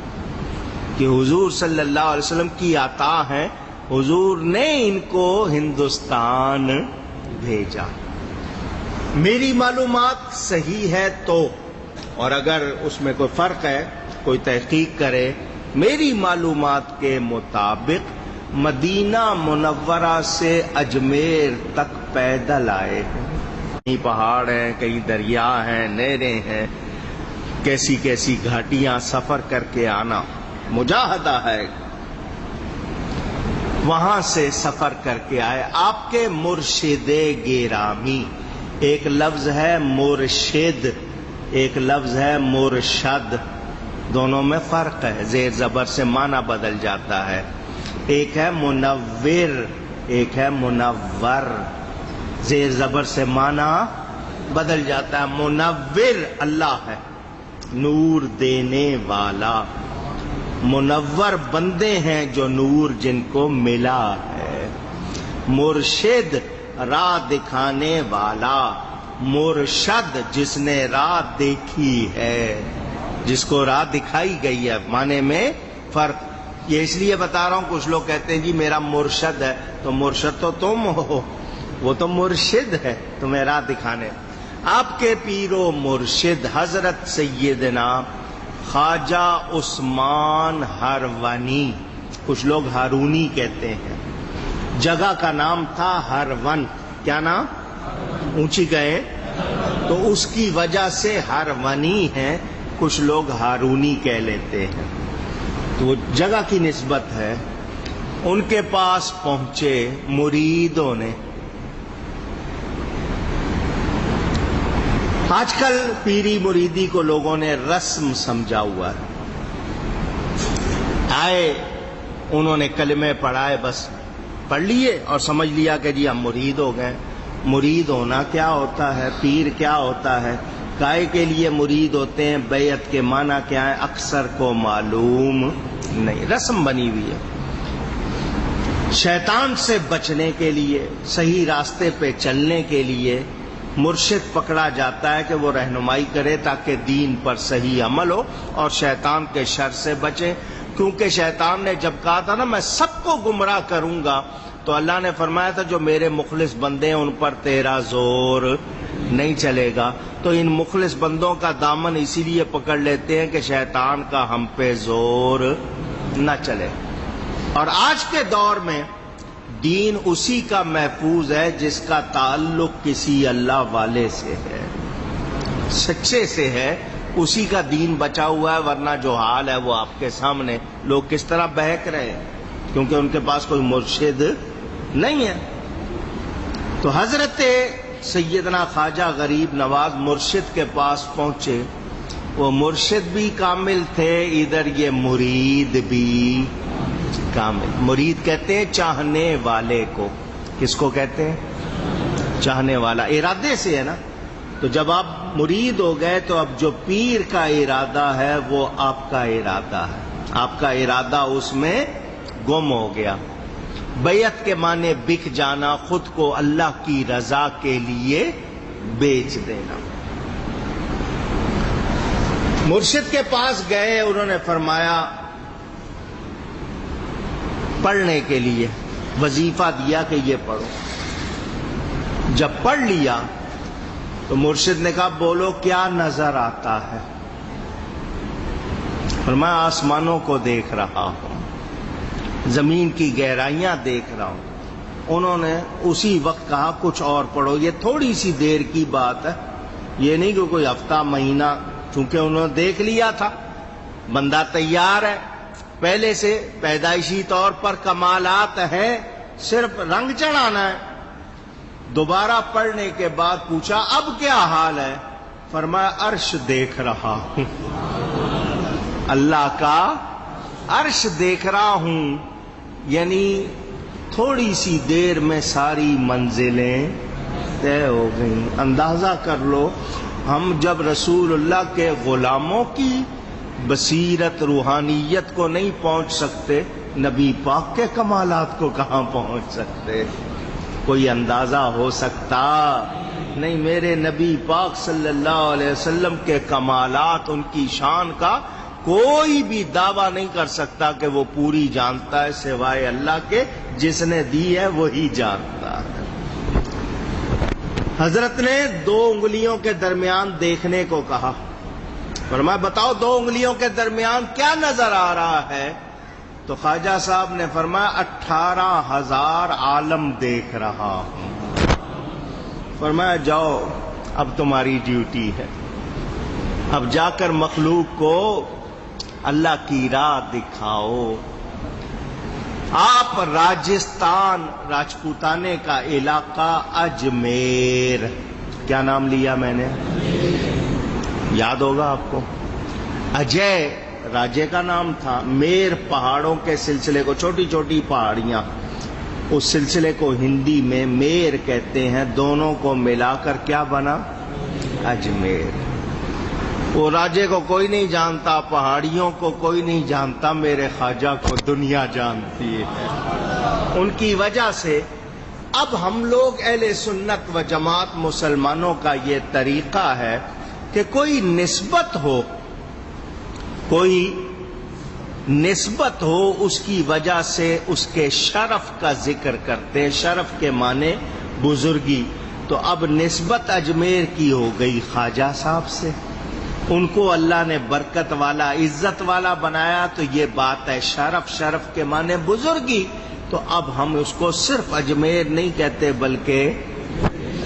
کہ حضور صلی اللہ علیہ وسلم کی عطا ہے، حضور نے ان کو ہندوستان بھیجا۔ میری معلومات صحیح ہے تو، اور اگر اس میں کوئی فرق ہے کوئی تحقیق کرے، میری معلومات کے مطابق مدینہ منورہ سے اجمیر تک پیدل آئے ہیں، کہیں پہاڑ ہیں، کہیں دریا ہیں، نہریں ہیں، کیسی کیسی گھاٹیاں سفر کر کے آنا مجاہدہ ہے، وہاں سے سفر کر کے آئے۔ آپ کے مرشد گرامی، ایک لفظ ہے مرشد، ایک لفظ ہے مرشد، دونوں میں فرق ہے، زیر زبر سے معنی بدل جاتا ہے، ایک ہے منور، ایک ہے منور، زیر زبر سے معنی بدل جاتا ہے۔ منور اللہ ہے، نور دینے والا، منور بندے ہیں جو نور جن کو ملا ہے۔ مرشد راہ دکھانے والا، مرشد جس نے راہ دیکھی ہے، جس کو راہ دکھائی گئی ہے، معنی میں فرق۔ یہ اس لیے بتا رہا ہوں، کچھ لوگ کہتے ہیں جی میرا مرشد ہے، تو مرشد تو تم ہو، وہ تو مرشد ہے تمہیں راہ دکھانے۔ آپ کے پیر و مرشد حضرت سیدنا خواجہ عثمان ہرونی، کچھ لوگ ہارونی کہتے ہیں، جگہ کا نام تھا ہرون، کیا نام؟ اونچی گئے تو اس کی وجہ سے ہرونی ہیں، کچھ لوگ ہارونی کہہ لیتے ہیں، تو وہ جگہ کی نسبت ہے۔ ان کے پاس پہنچے مریدوں نے، آج کل پیری مریدی کو لوگوں نے رسم سمجھا ہوا ہے. آئے انہوں نے کلمے پڑھائے، بس پڑھ لیے اور سمجھ لیا کہ جی ہم مرید ہو گئے. مرید ہونا کیا ہوتا ہے، پیر کیا ہوتا ہے، کائے کے لیے مرید ہوتے ہیں، بیعت کے معنی کیا ہے، اکثر کو معلوم نہیں. رسم بنی ہوئی ہے. شیطان سے بچنے کے لیے، صحیح راستے پہ چلنے کے لیے مرشد پکڑا جاتا ہے کہ وہ رہنمائی کرے تاکہ دین پر صحیح عمل ہو اور شیطان کے شر سے بچیں. کیونکہ شیطان نے جب کہا تھا نا میں سب کو گمراہ کروں گا، تو اللہ نے فرمایا تھا جو میرے مخلص بندے ہیں ان پر تیرا زور نہیں چلے گا. تو ان مخلص بندوں کا دامن اسی لیے پکڑ لیتے ہیں کہ شیطان کا ہم پہ زور نہ چلے. اور آج کے دور میں دین اسی کا محفوظ ہے جس کا تعلق کسی اللہ والے سے ہے، سچے سے ہے، اسی کا دین بچا ہوا ہے. ورنہ جو حال ہے وہ آپ کے سامنے، لوگ کس طرح بہک رہے ہیں کیونکہ ان کے پاس کوئی مرشد نہیں ہے. تو حضرت سیدنا خواجہ غریب نواز مرشد کے پاس پہنچے. وہ مرشد بھی کامل تھے، ادھر یہ مرید بھی کامل. مرید کہتے ہیں چاہنے والے کو. کس کو کہتے ہیں؟ چاہنے والا. ارادے سے ہے نا. تو جب آپ مرید ہو گئے تو اب جو پیر کا ارادہ ہے وہ آپ کا ارادہ ہے. آپ کا ارادہ اس میں گم ہو گیا. بیعت کے معنی بک جانا، خود کو اللہ کی رضا کے لیے بیچ دینا. مرشد کے پاس گئے، انہوں نے فرمایا پڑھنے کے لیے وظیفہ دیا کہ یہ پڑھو. جب پڑھ لیا تو مرشد نے کہا بولو کیا نظر آتا ہے؟ فرمایا آسمانوں کو دیکھ رہا ہوں، زمین کی گہرائیاں دیکھ رہا ہوں. انہوں نے اسی وقت کہا کچھ اور پڑھو. یہ تھوڑی سی دیر کی بات ہے، یہ نہیں کہ کوئی ہفتہ مہینہ. چونکہ انہوں نے دیکھ لیا تھا بندہ تیار ہے، پہلے سے پیدائشی طور پر کمالات ہیں، صرف رنگ چڑھانا ہے. دوبارہ پڑھنے کے بعد پوچھا اب کیا حال ہے؟ فرمایا عرش دیکھ رہا ہوں، اللہ کا عرش دیکھ رہا ہوں. یعنی تھوڑی سی دیر میں ساری منزلیں طے ہو گئیں. اندازہ کر لو ہم جب رسول اللہ کے غلاموں کی بصیرت روحانیت کو نہیں پہنچ سکتے، نبی پاک کے کمالات کو کہاں پہنچ سکتے؟ کوئی اندازہ ہو سکتا نہیں. میرے نبی پاک صلی اللہ علیہ وسلم کے کمالات، ان کی شان کا کوئی بھی دعویٰ نہیں کر سکتا کہ وہ پوری جانتا ہے سوائے اللہ کے. جس نے دی ہے وہی جانتا ہے. حضرت نے 2 انگلیوں کے درمیان دیکھنے کو کہا. فرمایا بتاؤ 2 انگلیوں کے درمیان کیا نظر آ رہا ہے؟ تو خواجہ صاحب نے فرمایا 18,000 عالم دیکھ رہا ہوں. فرمایا جاؤ اب تمہاری ڈیوٹی ہے، اب جا کر مخلوق کو اللہ کی راہ دکھاؤ. آپ راجستھان راجپوتانے کا علاقہ اجمیر، کیا نام لیا میں نے؟ یاد ہوگا آپ کو. اجے راجے کا نام تھا. میر پہاڑوں کے سلسلے کو، چھوٹی چھوٹی پہاڑیاں، اس سلسلے کو ہندی میں میر کہتے ہیں. دونوں کو ملا کر کیا بنا؟ اجمیر. وہ راجے کو کوئی نہیں جانتا، پہاڑیوں کو کوئی نہیں جانتا، میرے خواجہ کو دنیا جانتی ہے. ان کی وجہ سے اب ہم لوگ اہل سنت و جماعت مسلمانوں کا یہ طریقہ ہے کہ کوئی نسبت ہو، کوئی نسبت ہو، اس کی وجہ سے اس کے شرف کا ذکر کرتے ہیں. شرف کے معنی بزرگی. تو اب نسبت اجمیر کی ہو گئی خواجہ صاحب سے. ان کو اللہ نے برکت والا، عزت والا بنایا، تو یہ بات ہے شرف. شرف کے معنی بزرگی. تو اب ہم اس کو صرف اجمیر نہیں کہتے بلکہ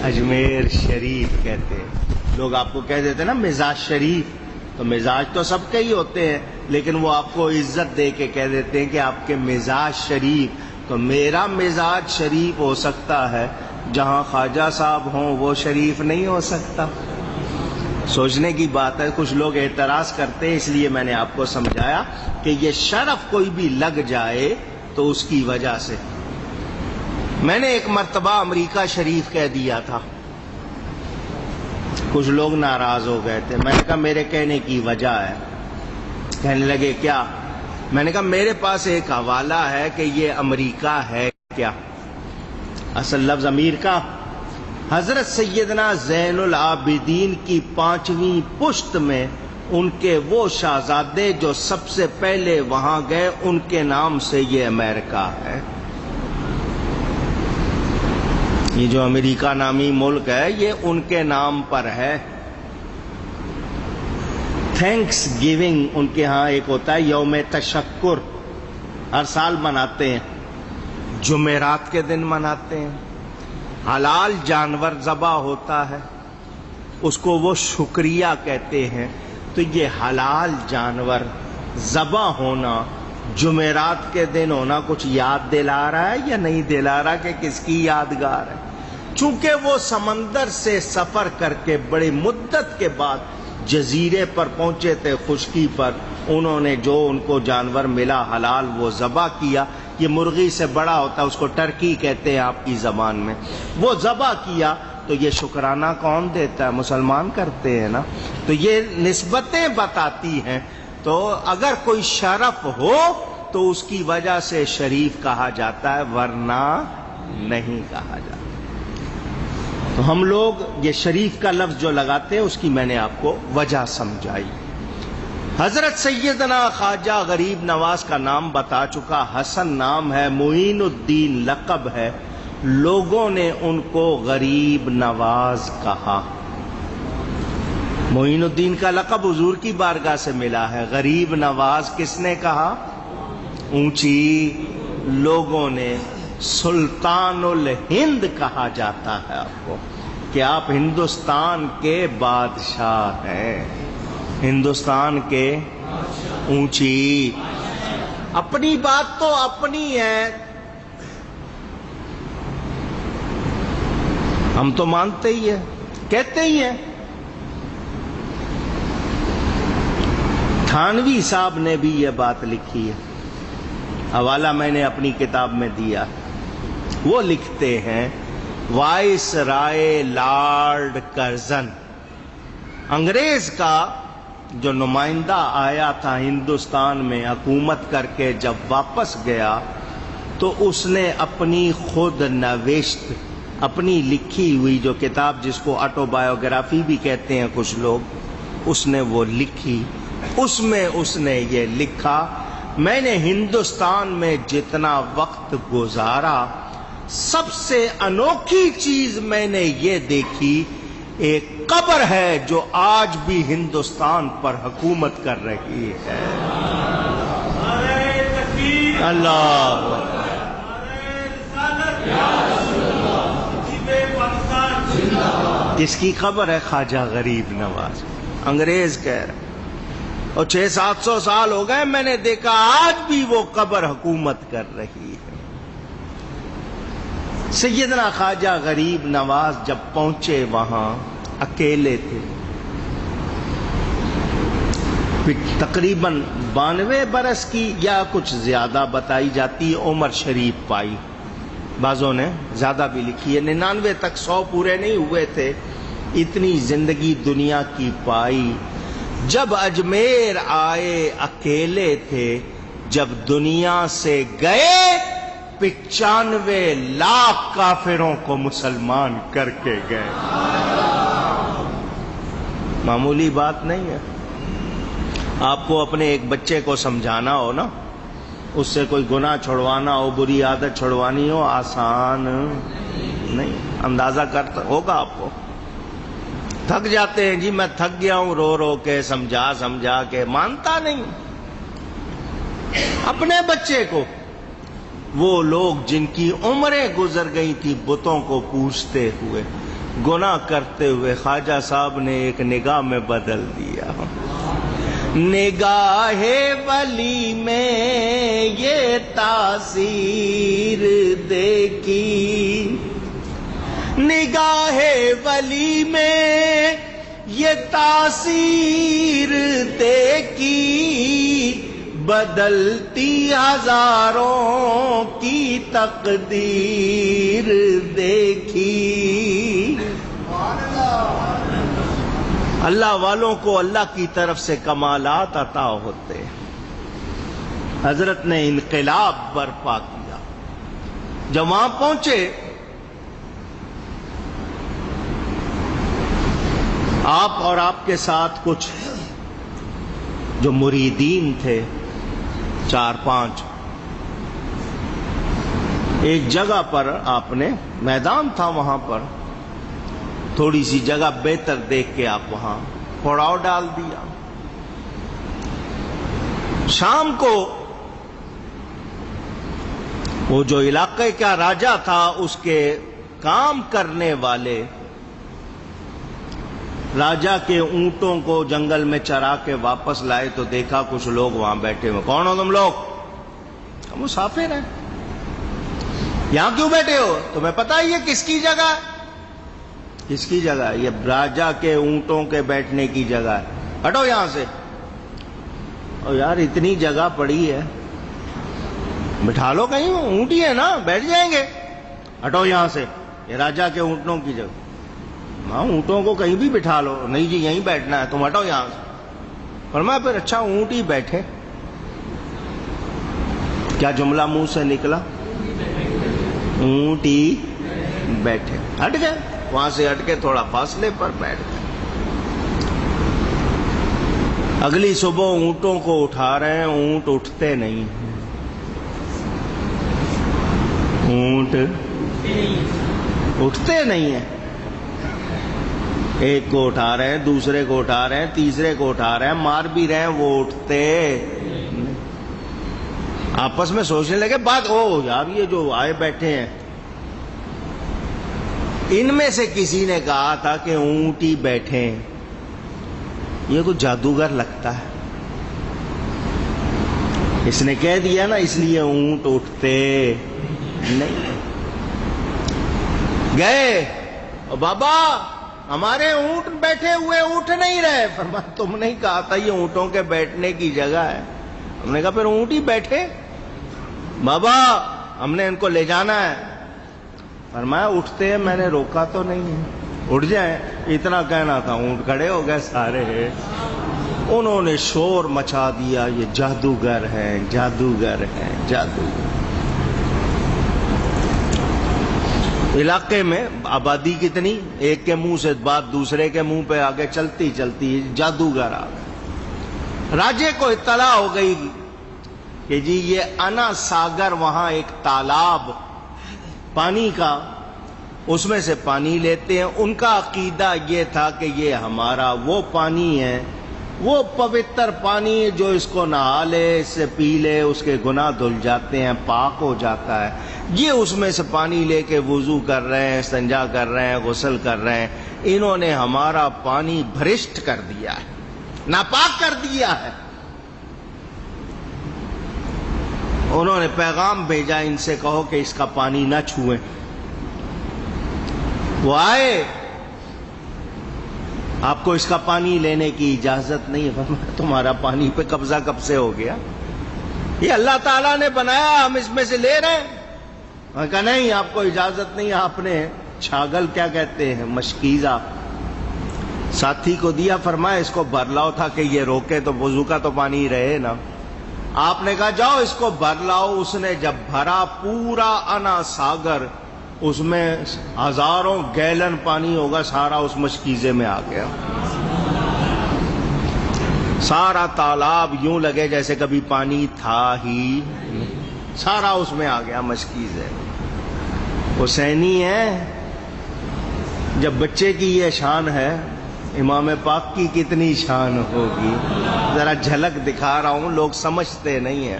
اجمیر شریف کہتے ہیں. لوگ آپ کو کہہ دیتے نا مزاج شریف، تو مزاج تو سب کے ہی ہوتے ہیں، لیکن وہ آپ کو عزت دے کے کہہ دیتے ہیں کہ آپ کے مزاج شریف. تو میرا مزاج شریف ہو سکتا ہے، جہاں خواجہ صاحب ہوں وہ شریف نہیں ہو سکتا. سوچنے کی بات ہے. کچھ لوگ اعتراض کرتے ہیں، اس لیے میں نے آپ کو سمجھایا کہ یہ شرف کوئی بھی لگ جائے تو اس کی وجہ سے. میں نے ایک مرتبہ امریکہ شریف کہہ دیا تھا، کچھ لوگ ناراض ہو گئے تھے. میں نے کہا میرے کہنے کی وجہ ہے. کہنے لگے کیا؟ میں نے کہا میرے پاس ایک حوالہ ہے کہ یہ امریکہ ہے کیا. اصل لفظ امیر کا حضرت سیدنا زین العابدین کی 5ویں پشت میں ان کے وہ شہزادے جو سب سے پہلے وہاں گئے، ان کے نام سے یہ امریکہ ہے. یہ جو امریکہ نامی ملک ہے یہ ان کے نام پر ہے. تھینکس گیونگ ان کے ہاں ایک ہوتا ہے، یوم تشکر، ہر سال مناتے ہیں. جمعرات کے دن مناتے ہیں. حلال جانور ذبح ہوتا ہے، اس کو وہ شکریہ کہتے ہیں. تو یہ حلال جانور ذبح ہونا، جمعرات کے دن ہونا، کچھ یاد دلا رہا ہے یا نہیں دلا رہا کہ کس کی یادگار ہے؟ چونکہ وہ سمندر سے سفر کر کے بڑی مدت کے بعد جزیرے پر پہنچے تھے، خشکی پر. انہوں نے جو ان کو جانور ملا حلال وہ ذبح کیا. یہ مرغی سے بڑا ہوتا ہے، اس کو ٹرکی کہتے ہیں آپ کی زبان میں. وہ ذبح کیا تو یہ شکرانہ کون دیتا ہے؟ مسلمان کرتے ہیں نا. تو یہ نسبتیں بتاتی ہیں. تو اگر کوئی شرف ہو تو اس کی وجہ سے شریف کہا جاتا ہے، ورنہ نہیں کہا جاتا. تو ہم لوگ یہ شریف کا لفظ جو لگاتے ہیں اس کی میں نے آپ کو وجہ سمجھائی. حضرت سیدنا خواجہ غریب نواز کا نام بتا چکا. حسن نام ہے، معین الدین لقب ہے. لوگوں نے ان کو غریب نواز کہا. معین الدین کا لقب حضور کی بارگاہ سے ملا ہے. غریب نواز کس نے کہا؟ اونچی لوگوں نے. سلطان الہند کہا جاتا ہے آپ کو کہ آپ ہندوستان کے بادشاہ ہیں. ہندوستان کے اونچی. اپنی بات تو اپنی ہے، ہم تو مانتے ہی ہیں، کہتے ہی ہیں. تھانوی صاحب نے بھی یہ بات لکھی ہے، حوالہ میں نے اپنی کتاب میں دیا. وہ لکھتے ہیں وائس رائے لارڈ کرزن، انگریز کا جو نمائندہ آیا تھا ہندوستان میں حکومت کر کے، جب واپس گیا تو اس نے اپنی خود نوشت، اپنی لکھی ہوئی جو کتاب جس کو آٹو بایوگرافی بھی کہتے ہیں کچھ لوگ، اس نے وہ لکھی. اس میں اس نے یہ لکھا، میں نے ہندوستان میں جتنا وقت گزارا سب سے انوکھی چیز میں نے یہ دیکھی، ایک قبر ہے جو آج بھی ہندوستان پر حکومت کر رہی ہے. اللہ اس کی قبر ہے خواجہ غریب نواز. انگریز کہہ رہے اور 600-700 سال ہو گئے، میں نے دیکھا آج بھی وہ قبر حکومت کر رہی ہے. سیدنا خواجہ غریب نواز جب پہنچے وہاں اکیلے تھے. تقریباً 92 برس کی یا کچھ زیادہ بتائی جاتی عمر شریف پائی. بعضوں نے زیادہ بھی لکھی ہے، 99 تک 100 پورے نہیں ہوئے تھے. اتنی زندگی دنیا کی پائی. جب اجمیر آئے اکیلے تھے، جب دنیا سے گئے 95 لاکھ کافروں کو مسلمان کر کے گئے. معمولی بات نہیں ہے. آپ کو اپنے ایک بچے کو سمجھانا ہو نا، اس سے کوئی گناہ چھڑوانا ہو، بری عادت چھڑوانی ہو، آسان نہیں. اندازہ کرتا ہوگا آپ کو. تھک جاتے ہیں، جی میں تھک گیا ہوں رو رو کے، سمجھا کے، مانتا نہیں. اپنے بچے کو، وہ لوگ جن کی عمریں گزر گئی تھی بتوں کو پوجتے ہوئے، گناہ کرتے ہوئے، خواجہ صاحب نے ایک نگاہ میں بدل دیا. نگاہ ولی میں یہ تاثیر دیکھی، نگاہ ولی میں یہ تاثیر دیکھی، بدلتی ہزاروں کی تقدیر دیکھی۔ اللہ والوں کو اللہ کی طرف سے کمالات عطا ہوتے ہیں۔ حضرت نے انقلاب برپا کیا۔ جب وہاں پہنچے، آپ اور آپ کے ساتھ کچھ جو مریدین تھے، 4-5، ایک جگہ پر آپ نے، میدان تھا وہاں پر، تھوڑی سی جگہ بہتر دیکھ کے آپ وہاں پڑاؤ ڈال دیا۔ شام کو وہ جو علاقے کا راجا تھا، اس کے کام کرنے والے راجا کے اونٹوں کو جنگل میں چرا کے واپس لائے تو دیکھا کچھ لوگ وہاں بیٹھے ہوئے۔ کون ہو تم لوگ؟ ہم مسافر ہیں۔ یہاں کیوں بیٹھے ہو؟ تمہیں پتہ ہے یہ کس کی جگہ ہے؟ کس کی جگہ ہے؟ یہ راجا کے اونٹوں کے بیٹھنے کی جگہ ہے، ہٹو یہاں سے۔ اور یار اتنی جگہ پڑی ہے، بٹھا لو کہیں، اونٹ ہی ہے نا، بیٹھ جائیں گے، ہٹو یہاں سے، یہ راجا کے اونٹوں کی جگہ۔ ہاں اونٹوں کو کہیں بھی بٹھا لو، نہیں جی یہیں بیٹھنا ہے، تم ہٹو یہاں سے۔ فرمایا پھر اچھا اونٹ ہی بیٹھے۔ کیا جملہ منہ سے نکلا؟ اونٹ ہی بیٹھے۔ ہٹ گئے وہاں سے، ہٹ کے تھوڑا فاصلے پر بیٹھ گئے۔ اگلی صبح اونٹوں کو اٹھا رہے ہیں، اونٹ اٹھتے نہیں، اونٹ اٹھتے نہیں ہیں۔ ایک کو اٹھا رہے ہیں، دوسرے کو اٹھا رہے ہیں، تیسرے کو اٹھا رہے ہیں، مار بھی رہے ہیں، وہ اٹھتے۔ آپس میں سوچنے لگے بات، او یار یہ جو آئے بیٹھے ہیں، ان میں سے کسی نے کہا تھا کہ اونٹ ہی بیٹھے، یہ کوئی جادوگر لگتا ہے، اس نے کہہ دیا نا، اس لیے اونٹ اٹھتے نہیں۔ گئے، بابا ہمارے اونٹ بیٹھے ہوئے اٹھ نہیں رہے۔ فرمایا تم نے کہا تھا یہ اونٹوں کے بیٹھنے کی جگہ ہے۔ ہم نے کہا پھر اونٹ ہی بیٹھے۔ بابا ہم نے ان کو لے جانا ہے۔ فرمایا اٹھتے ہیں، میں نے روکا تو نہیں ہے، اٹھ جائیں، اتنا کہنا تھا، اونٹ کھڑے ہو گئے سارے۔ انہوں نے شور مچا دیا، یہ جادوگر ہیں، جادوگر ہیں، جادوگر۔ علاقے میں آبادی کتنی، ایک کے منہ سے بات دوسرے کے منہ پہ آگے چلتی چلتی جادوگر آ گئے۔ راجے کو اطلاع ہو گئی کہ جی یہ انا ساگر، وہاں ایک تالاب پانی کا، اس میں سے پانی لیتے ہیں۔ ان کا عقیدہ یہ تھا کہ یہ ہمارا وہ پانی ہے، وہ پوتر پانی جو اس کو نہا لے، اس سے پی لے، اس کے گناہ دھل جاتے ہیں، پاک ہو جاتا ہے۔ یہ اس میں سے پانی لے کے وضو کر رہے ہیں، استنجا کر رہے ہیں، غسل کر رہے ہیں۔ انہوں نے ہمارا پانی بھرشٹ کر دیا ہے، ناپاک کر دیا ہے۔ انہوں نے پیغام بھیجا، ان سے کہو کہ اس کا پانی نہ چھوئیں۔ وہ آئے، آپ کو اس کا پانی لینے کی اجازت نہیں ہے۔ تمہارا پانی پہ قبضہ کب سے ہو گیا؟ یہ اللہ تعالیٰ نے بنایا، ہم اس میں سے لے رہے ہیں۔ میں کہا نہیں، آپ کو اجازت نہیں۔ آپ نے چھاگل کیا کہتے ہیں، مشکیزہ، ساتھی کو دیا، فرمایا اس کو بھر لاؤ تھا کہ یہ روکے تو وضو کا تو پانی رہے نا۔ آپ نے کہا جاؤ اس کو بھر لاؤ۔ اس نے جب بھرا، پورا انا ساگر، اس میں ہزاروں گیلن پانی ہوگا، سارا اس مشکیزے میں آ گیا۔ سارا تالاب یوں لگے جیسے کبھی پانی تھا ہی، سارا اس میں آ گیا مشکیزے۔ حسینی ہے، جب بچے کی یہ شان ہے، امام پاک کی کتنی شان ہوگی۔ ذرا جھلک دکھا رہا ہوں، لوگ سمجھتے نہیں ہیں۔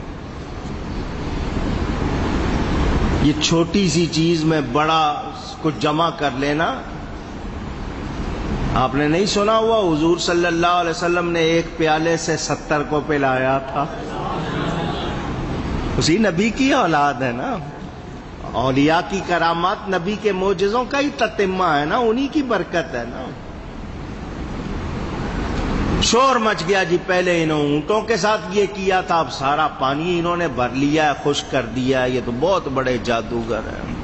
یہ چھوٹی سی چیز میں بڑا کچھ جمع کر لینا۔ آپ نے نہیں سنا ہوا حضور صلی اللہ علیہ وسلم نے ایک پیالے سے 70 کو پلایا تھا؟ اسی نبی کی اولاد ہے نا۔ اولیاء کی کرامات نبی کے معجزوں کا ہی تتمہ ہے نا، انہی کی برکت ہے نا۔ شور مچ گیا جی، پہلے انہوں اونٹوں کے ساتھ یہ کیا تھا، اب سارا پانی انہوں نے بھر لیا ہے، خشک کر دیا ہے، یہ تو بہت بڑے جادوگر ہیں۔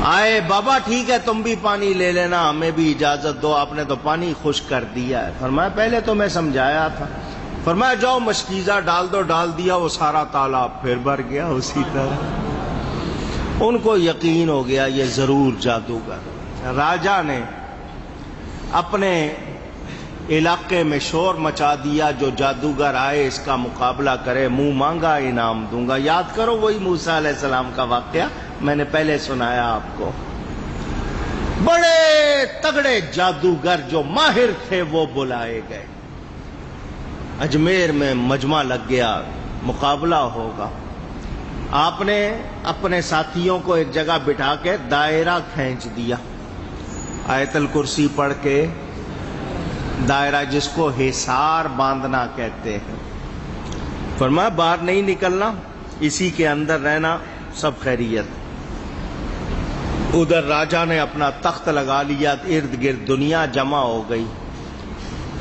آئے بابا ٹھیک ہے تم بھی پانی لے لینا، ہمیں بھی اجازت دو، آپ نے تو پانی خشک کر دیا ہے۔ فرمایا پہلے تو میں سمجھایا تھا۔ فرمایا جاؤ مشکیزہ ڈال دو، ڈال دیا، وہ سارا تالاب پھر بھر گیا اسی طرح۔ ان کو یقین ہو گیا یہ ضرور جادوگر۔ راجا نے اپنے علاقے میں شور مچا دیا، جو جادوگر آئے اس کا مقابلہ کرے منہ مانگا انعام دوں گا۔ یاد کرو وہی موسیٰ علیہ السلام کا واقعہ میں نے پہلے سنایا آپ کو۔ بڑے تگڑے جادوگر جو ماہر تھے وہ بلائے گئے، اجمیر میں مجمع لگ گیا، مقابلہ ہوگا۔ آپ نے اپنے ساتھیوں کو ایک جگہ بٹھا کے دائرہ کھینچ دیا، آیت الکرسی پڑھ کے دائرہ، جس کو حصار باندھنا کہتے ہیں۔ فرمایا باہر نہیں نکلنا، اسی کے اندر رہنا، سب خیریت۔ ادھر راجا نے اپنا تخت لگا لیا، ارد گرد دنیا جمع ہو گئی۔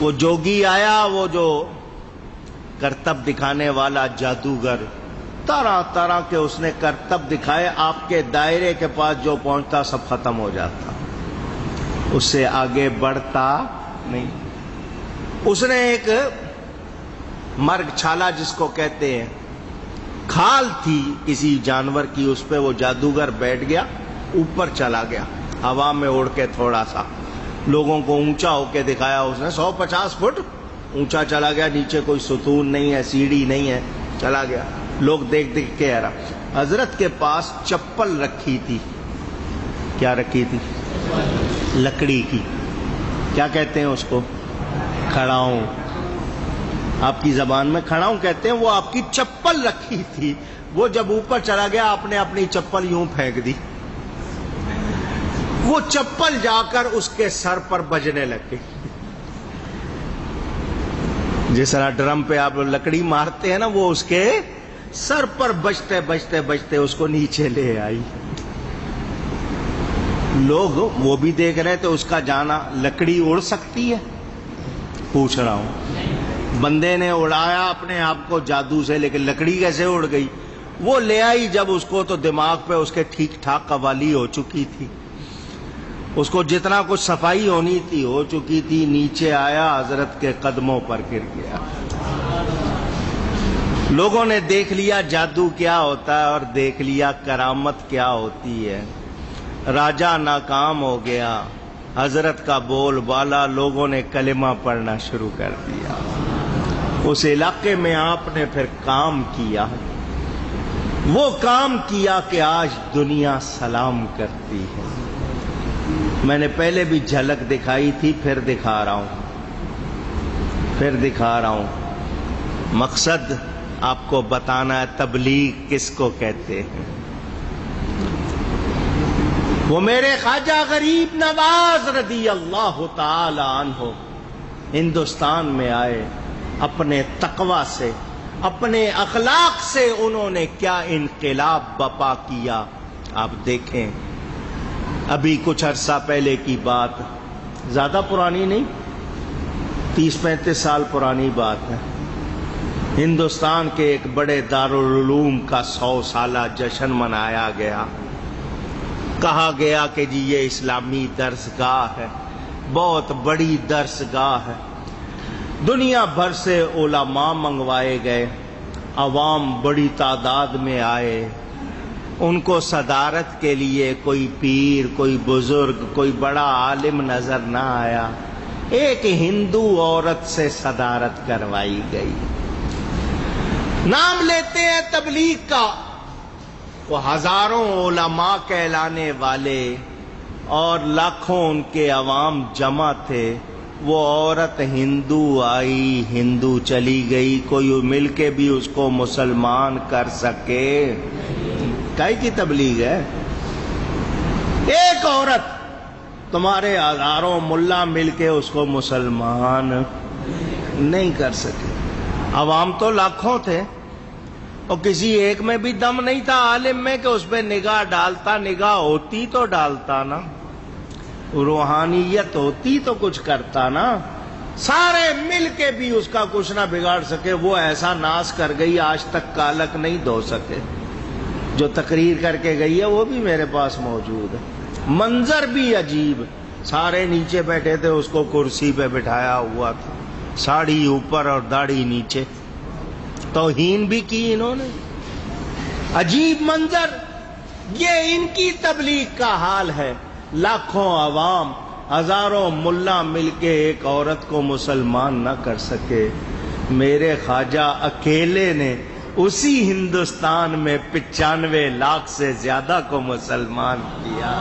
وہ جوگی آیا، وہ جو کرتب دکھانے والا جادوگر، طرح طرح کے اس نے کرتب دکھائے، آپ کے دائرے کے پاس جو پہنچتا سب ختم ہو جاتا، اس سے آگے بڑھتا نہیں۔ اس نے ایک مرگ چھالا جس کو کہتے ہیں، کھال تھی کسی جانور کی، اس پہ وہ جادوگر بیٹھ گیا، اوپر چلا گیا ہوا میں اڑ کے، تھوڑا سا لوگوں کو اونچا ہو کے دکھایا اس نے، 150 فٹ اونچا چلا گیا، نیچے کوئی ستون نہیں ہے، سیڑھی نہیں ہے، چلا گیا۔ لوگ دیکھ دیکھ کے حیران۔ حضرت کے پاس چپل رکھی تھی، کیا رکھی تھی؟ لکڑی کی، کیا کہتے ہیں اس کو؟ کھڑاؤں، آپ کی زبان میں کھڑاؤں کہتے ہیں۔ وہ آپ کی چپل رکھی تھی، وہ جب اوپر چلا گیا آپ نے اپنی چپل یوں پھینک دی، وہ چپل جا کر اس کے سر پر بجنے لگ گئی۔ جس طرح ڈرم پہ آپ لکڑی مارتے ہیں نا، وہ اس کے سر پر بجتے بجتے بجتے اس کو نیچے لے آئی۔ لوگ وہ بھی دیکھ رہے تھے، اس کا جانا، لکڑی اڑ سکتی ہے؟ پوچھ رہا ہوں۔ بندے نے اڑایا اپنے آپ کو جادو سے، لیکن لکڑی کیسے اڑ گئی؟ وہ لے آئی جب اس کو، تو دماغ پہ اس کے ٹھیک ٹھاک قوالی ہو چکی تھی، اس کو جتنا کچھ صفائی ہونی تھی ہو چکی تھی۔ نیچے آیا، حضرت کے قدموں پر گر گیا۔ لوگوں نے دیکھ لیا جادو کیا ہوتا ہے، اور دیکھ لیا کرامت کیا ہوتی ہے۔ راجا ناکام ہو گیا، حضرت کا بول بالا، لوگوں نے کلمہ پڑھنا شروع کر دیا۔ اس علاقے میں آپ نے پھر کام کیا، وہ کام کیا کہ آج دنیا سلام کرتی ہے۔ میں نے پہلے بھی جھلک دکھائی تھی، پھر دکھا رہا ہوں، مقصد آپ کو بتانا ہے تبلیغ کس کو کہتے ہیں۔ وہ میرے خواجہ غریب نواز رضی اللہ تعالی عنہ ہندوستان میں آئے، اپنے تقوی سے، اپنے اخلاق سے انہوں نے کیا انقلاب برپا کیا۔ آپ دیکھیں، ابھی کچھ عرصہ پہلے کی بات، زیادہ پرانی نہیں، 30-35 سال پرانی بات ہے۔ ہندوستان کے ایک بڑے دارالعلوم کا 100 سالہ جشن منایا گیا۔ کہا گیا کہ جی یہ اسلامی درسگاہ ہے، بہت بڑی درسگاہ ہے۔ دنیا بھر سے علماء منگوائے گئے، عوام بڑی تعداد میں آئے۔ ان کو صدارت کے لیے کوئی پیر، کوئی بزرگ، کوئی بڑا عالم نظر نہ آیا، ایک ہندو عورت سے صدارت کروائی گئی۔ نام لیتے ہیں تبلیغ کا، وہ ہزاروں علماء کہلانے والے اور لاکھوں ان کے عوام جمع تھے۔ وہ عورت ہندو آئی، ہندو چلی گئی، کوئی مل کے بھی اس کو مسلمان کر سکے؟ کائی کی تبلیغ ہے؟ ایک عورت، تمہارے ہزاروں ملا مل کے اس کو مسلمان نہیں کر سکے۔ عوام تو لاکھوں تھے، اور کسی ایک میں بھی دم نہیں تھا عالم میں کہ اس پہ نگاہ ڈالتا۔ نگاہ ہوتی تو ڈالتا نا، روحانیت ہوتی تو کچھ کرتا نا۔ سارے مل کے بھی اس کا کچھ نہ بگاڑ سکے. وہ ایسا ناز کر گئی آج تک کالک نہیں دھو سکے. جو تقریر کر کے گئی ہے وہ بھی میرے پاس موجود ہے. منظر بھی عجیب. سارے نیچے بیٹھے تھے, اس کو کرسی پہ بٹھایا ہوا تھا, ساڑی اوپر اور داڑھی نیچے. توہین بھی کی انہوں نے. عجیب منظر. یہ ان کی تبلیغ کا حال ہے. لاکھوں عوام, ہزاروں ملا مل کے ایک عورت کو مسلمان نہ کر سکے. میرے خواجہ اکیلے نے اسی ہندوستان میں 95 لاکھ سے زیادہ کو مسلمان کیا.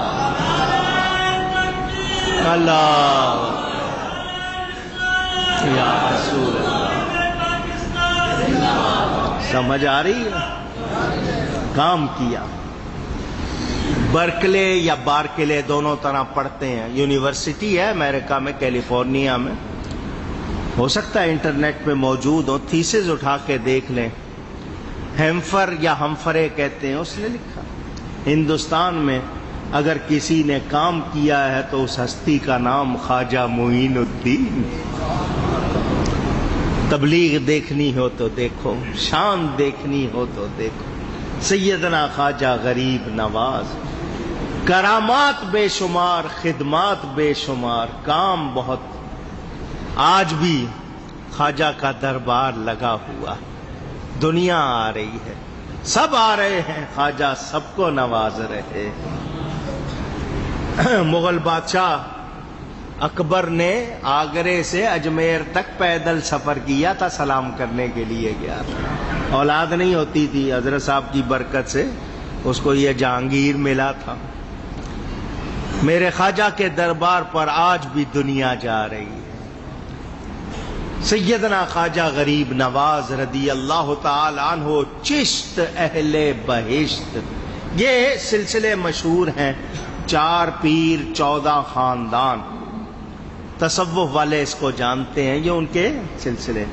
اللہ یا رسول اللہ. سمجھ آ رہی ہے؟ کام کیا. برکلے یا بارکلے دونوں طرح پڑھتے ہیں. یونیورسٹی ہے امریکہ میں, کیلیفورنیا میں. ہو سکتا ہے انٹرنیٹ پہ موجود ہو, تھیسز اٹھا کے دیکھ لیں. ہیمفر یا ہمفرے کہتے ہیں, اس نے لکھا ہندوستان میں اگر کسی نے کام کیا ہے تو اس ہستی کا نام خواجہ معین الدین. تبلیغ دیکھنی ہو تو دیکھو, شان دیکھنی ہو تو دیکھو. سیدنا خواجہ غریب نواز. کرامات بے شمار, خدمات بے شمار, کام بہت. آج بھی خواجہ کا دربار لگا ہوا. دنیا آ رہی ہے, سب آ رہے ہیں, خواجہ سب کو نواز رہے. مغل بادشاح اکبر نے آگرے سے اجمیر تک پیدل سفر کیا تھا, سلام کرنے کے لیے گیا تھا. اولاد نہیں ہوتی تھی, حضرت صاحب کی برکت سے اس کو یہ جہانگیر ملا تھا. میرے خواجہ کے دربار پر آج بھی دنیا جا رہی ہے. سیدنا خواجہ غریب نواز رضی اللہ تعالی عنہ چشت اہل بہشت. یہ سلسلے مشہور ہیں, 4 پیر 14 خاندان. تصوف والے اس کو جانتے ہیں, یہ ان کے سلسلے.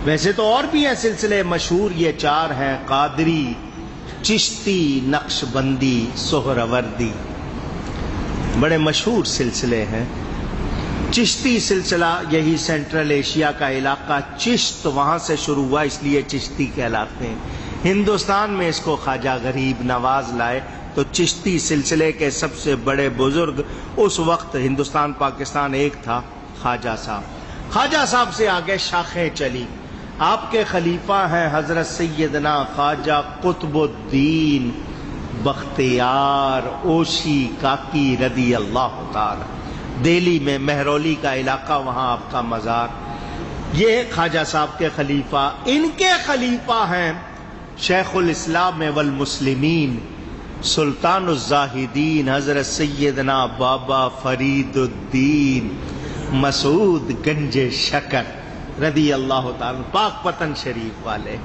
ویسے تو اور بھی ہیں سلسلے مشہور, یہ 4 ہیں: قادری, چشتی, نقش بندی, سہروردی. بڑے مشہور سلسلے ہیں. چشتی سلسلہ یہی سینٹرل ایشیا کا علاقہ, چشت وہاں سے شروع ہوا, اس لیے چشتی کہلاتے ہیں. ہندوستان میں اس کو خواجہ غریب نواز لائے تو چشتی سلسلے کے سب سے بڑے بزرگ اس وقت ہندوستان پاکستان ایک تھا, خواجہ صاحب. خواجہ صاحب سے آگے شاخیں چلی. آپ کے خلیفہ ہیں حضرت سیدنا خواجہ قطب الدین بختیار اوشی کاکی رضی اللہ تعالی. دہلی میں مہرولی کا علاقہ, وہاں آپ کا مزار. یہ خواجہ صاحب کے خلیفہ. ان کے خلیفہ ہیں شیخ الاسلام والمسلمین سلطان الزاہدین حضرت سیدنا بابا فرید الدین مسعود گنج شکر رضی اللہ تعالی, پاک پتن شریف والے.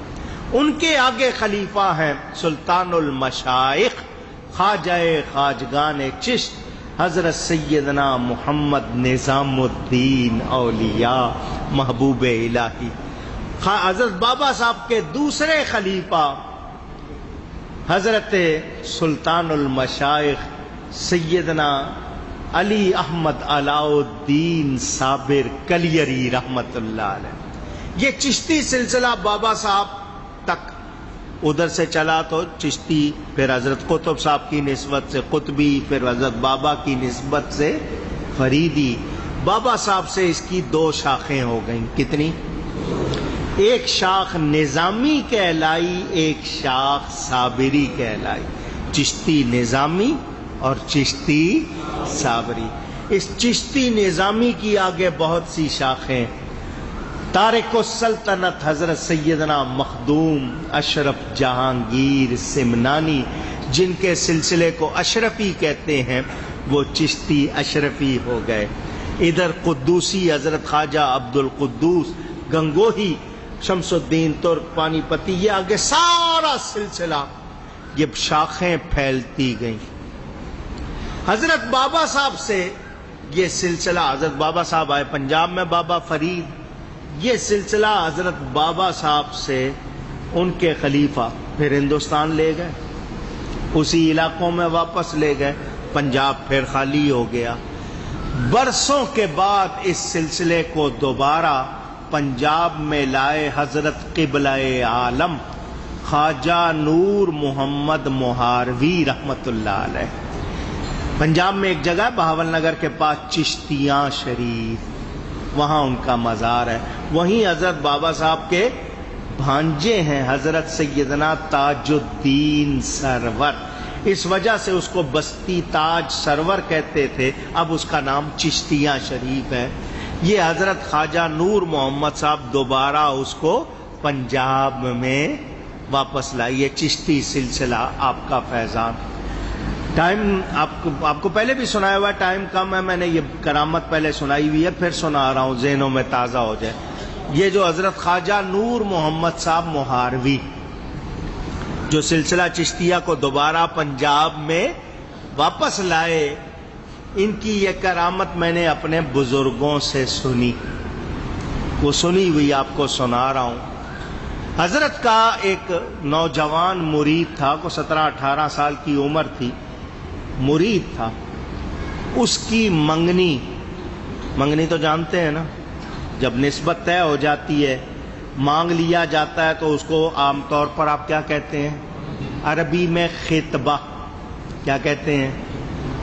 ان کے آگے خلیفہ ہیں سلطان المشائخ خواجہ خواجگان چشت حضرت سیدنا محمد نظام الدین اولیاء محبوب الہی. حضرت بابا صاحب کے دوسرے خلیفہ حضرت سلطان المشائخ سیدنا علی احمد علاء الدین صابر کلیری رحمت اللہ علیہ. یہ چشتی سلسلہ بابا صاحب تک ادھر سے چلا تو چشتی, پھر حضرت قطب صاحب کی نسبت سے قطبی, پھر حضرت بابا کی نسبت سے فریدی. بابا صاحب سے اس کی 2 شاخیں ہو گئیں. کتنی؟ ایک شاخ نظامی کہلائی, ایک شاخ صابری کہلائی. چشتی نظامی اور چشتی صابری. اس چشتی نظامی کی آگے بہت سی شاخیں. تارک السلطنت حضرت سیدنا مخدوم اشرف جہانگیر سمنانی, جن کے سلسلے کو اشرفی کہتے ہیں, وہ چشتی اشرفی ہو گئے. ادھر قدوسی حضرت خواجہ عبد القدوس گنگوہی شمس الدین ترک پانی پتی. یہ آگے سارا سلسلہ, یہ شاخیں پھیلتی گئیں. حضرت بابا صاحب سے یہ سلسلہ, حضرت بابا صاحب آئے پنجاب میں, بابا فرید. یہ سلسلہ حضرت بابا صاحب سے ان کے خلیفہ پھر ہندوستان لے گئے, اسی علاقوں میں واپس لے گئے. پنجاب پھر خالی ہو گیا. برسوں کے بعد اس سلسلے کو دوبارہ پنجاب میں لائے حضرت قبلہ عالم خواجہ نور محمد مہاروی رحمت اللہ علیہ۔ پنجاب میں ایک جگہ بہاول نگر کے پاس چشتیاں شریف، وہاں ان کا مزار ہے۔ وہیں حضرت بابا صاحب کے بھانجے ہیں حضرت سیدنا تاج الدین سرور، اس وجہ سے اس کو بستی تاج سرور کہتے تھے، اب اس کا نام چشتیاں شریف ہے۔ یہ حضرت خواجہ نور محمد صاحب دوبارہ اس کو پنجاب میں واپس لائیے، چشتی سلسلہ آپ کا فیضان۔ ٹائم آپ کو پہلے بھی سنایا ہوا ہے، ٹائم کم ہے، میں نے یہ کرامت پہلے سنائی ہوئی ہے، پھر سنا رہا ہوں ذہنوں میں تازہ ہو جائے۔ یہ جو حضرت خواجہ نور محمد صاحب مہاروی جو سلسلہ چشتیہ کو دوبارہ پنجاب میں واپس لائے، ان کی یہ کرامت میں نے اپنے بزرگوں سے سنی، وہ سنی ہوئی آپ کو سنا رہا ہوں۔ حضرت کا ایک نوجوان مرید تھا، کو 17-18 سال کی عمر تھی، مرید تھا، اس کی منگنی تو جانتے ہیں نا، جب نسبت طے ہو جاتی ہے، مانگ لیا جاتا ہے تو اس کو عام طور پر آپ کیا کہتے ہیں؟ عربی میں خطبہ، کیا کہتے ہیں؟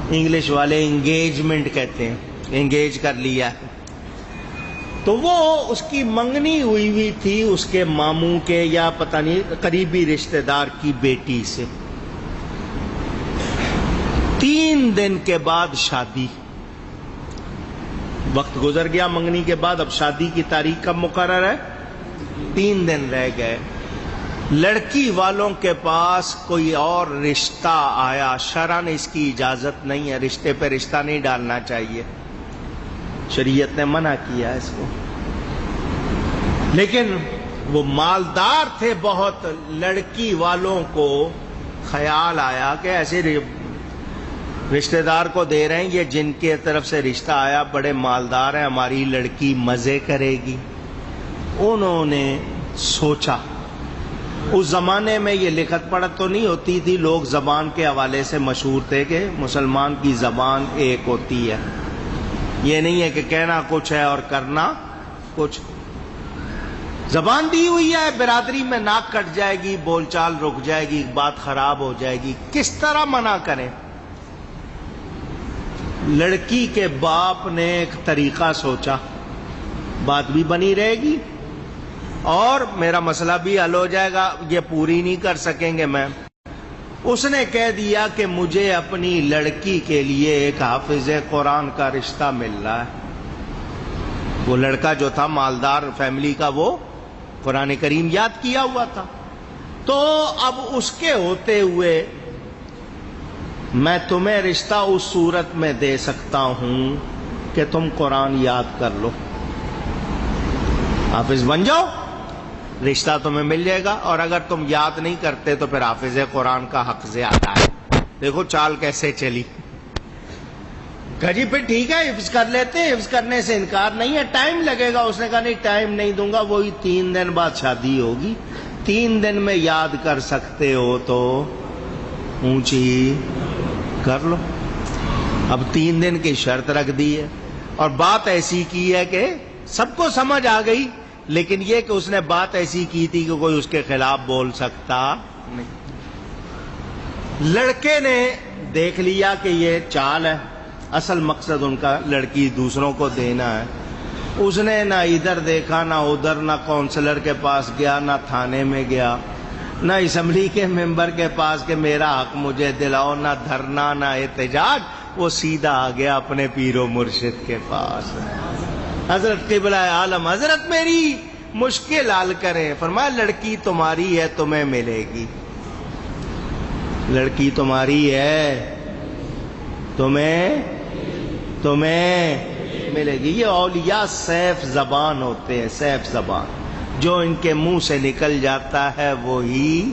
انگلش والے انگیجمنٹ کہتے ہیں، انگیج کر لیا۔ تو وہ اس کی منگنی ہوئی تھی اس کے ماموں کے یا پتہ نہیں قریبی رشتہ دار کی بیٹی سے۔ 3 دن کے بعد شادی، وقت گزر گیا منگنی کے بعد، اب شادی کی تاریخ کب مقرر ہے؟ 3 دن رہ گئے۔ لڑکی والوں کے پاس کوئی اور رشتہ آیا، شرعاً اس کی اجازت نہیں ہے، رشتے پہ رشتہ نہیں ڈالنا چاہیے، شریعت نے منع کیا اس کو، لیکن وہ مالدار تھے بہت، لڑکی والوں کو خیال آیا کہ ایسے رشتہ دار کو دے رہے ہیں، یہ جن کے طرف سے رشتہ آیا بڑے مالدار ہیں، ہماری لڑکی مزے کرے گی۔ انہوں نے سوچا، اس زمانے میں یہ لکھت پڑھت تو نہیں ہوتی تھی، لوگ زبان کے حوالے سے مشہور تھے کہ مسلمان کی زبان ایک ہوتی ہے، یہ نہیں ہے کہ کہنا کچھ ہے اور کرنا کچھ۔ زبان دی ہوئی ہے، برادری میں ناک کٹ جائے گی، بول چال رک جائے گی، بات خراب ہو جائے گی، کس طرح منع کریں؟ لڑکی کے باپ نے ایک طریقہ سوچا، بات بھی بنی رہے گی اور میرا مسئلہ بھی حل ہو جائے گا، یہ پوری نہیں کر سکیں گے میں۔ اس نے کہہ دیا کہ مجھے اپنی لڑکی کے لیے ایک حافظ قرآن کا رشتہ مل رہا ہے۔ وہ لڑکا جو تھا مالدار فیملی کا، وہ قرآن کریم یاد کیا ہوا تھا، تو اب اس کے ہوتے ہوئے میں تمہیں رشتہ اس صورت میں دے سکتا ہوں کہ تم قرآن یاد کر لو، حافظ بن جاؤ، رشتہ تمہیں مل جائے گا، اور اگر تم یاد نہیں کرتے تو پھر حافظ قرآن کا حق زیادہ ہے۔ دیکھو چال کیسے چلی، کہا جی پھر ٹھیک ہے حفظ کر لیتے ہیں، حفظ کرنے سے انکار نہیں ہے، ٹائم لگے گا۔ اس نے کہا نہیں ٹائم نہیں دوں گا، وہی 3 دن بعد شادی ہوگی، 3 دن میں یاد کر سکتے ہو تو اونچی کر لو۔ اب 3 دن کی شرط رکھ دی ہے، اور بات ایسی کی ہے کہ سب کو سمجھ آ گئی، لیکن یہ کہ اس نے بات ایسی کی تھی کہ کوئی اس کے خلاف بول سکتا نہیں۔ لڑکے نے دیکھ لیا کہ یہ چال ہے، اصل مقصد ان کا لڑکی دوسروں کو دینا ہے۔ اس نے نہ ادھر دیکھا نہ ادھر، نہ کونسلر کے پاس گیا، نہ تھانے میں گیا، نہ اسمبلی کے ممبر کے پاس کہ میرا حق مجھے دلاؤ، نہ دھرنا نہ احتجاج، وہ سیدھا آ گیا اپنے پیر و مرشد کے پاس۔ حضرت قبلہ عالم، حضرت میری مشکل حل کریں۔ فرمایا لڑکی تمہاری ہے، تمہیں ملے گی، لڑکی تمہاری ہے، تمہیں ملے گی۔ یہ اولیاء سیف زبان ہوتے ہیں، سیف زبان، جو ان کے منہ سے نکل جاتا ہے وہی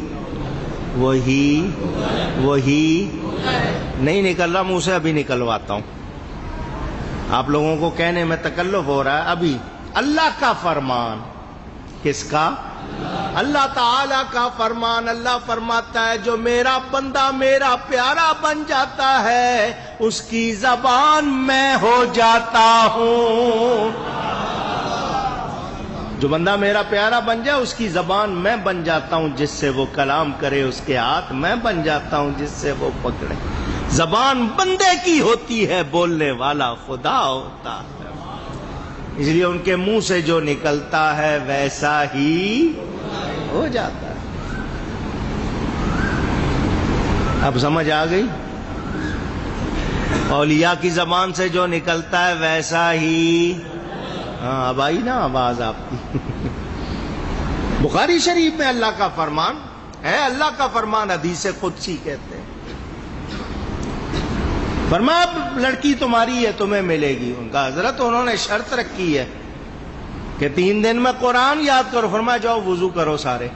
نہیں نکل رہا منہ سے، ابھی نکلواتا ہوں۔ آپ لوگوں کو کہنے میں تکلف ہو رہا ہے، ابھی اللہ کا فرمان، کس کا؟ اللہ تعالی کا فرمان، اللہ فرماتا ہے جو میرا بندہ میرا پیارا بن جاتا ہے اس کی زبان میں ہو جاتا ہوں۔ جو بندہ میرا پیارا بن جائے اس کی زبان میں بن جاتا ہوں، جس سے وہ کلام کرے اس کے ہاتھ میں بن جاتا ہوں جس سے وہ پکڑے۔ زبان بندے کی ہوتی ہے، بولنے والا خدا ہوتا ہے، اس لیے ان کے منہ سے جو نکلتا ہے ویسا ہی ہو جاتا ہے۔ اب سمجھ آ گئی؟ اولیاء کی زبان سے جو نکلتا ہے ویسا ہی، ہاں اب آئی نا آواز آپ کی۔ بخاری شریف میں اللہ کا فرمان ہے، اللہ کا فرمان حدیث قدسی کہتے ہیں، فرمایا لڑکی تمہاری ہے تمہیں ملے گی۔ ان کا حضرت انہوں نے شرط رکھی ہے کہ 3 دن میں قرآن یاد کرو۔ فرمایا جاؤ وضو کرو سارے۔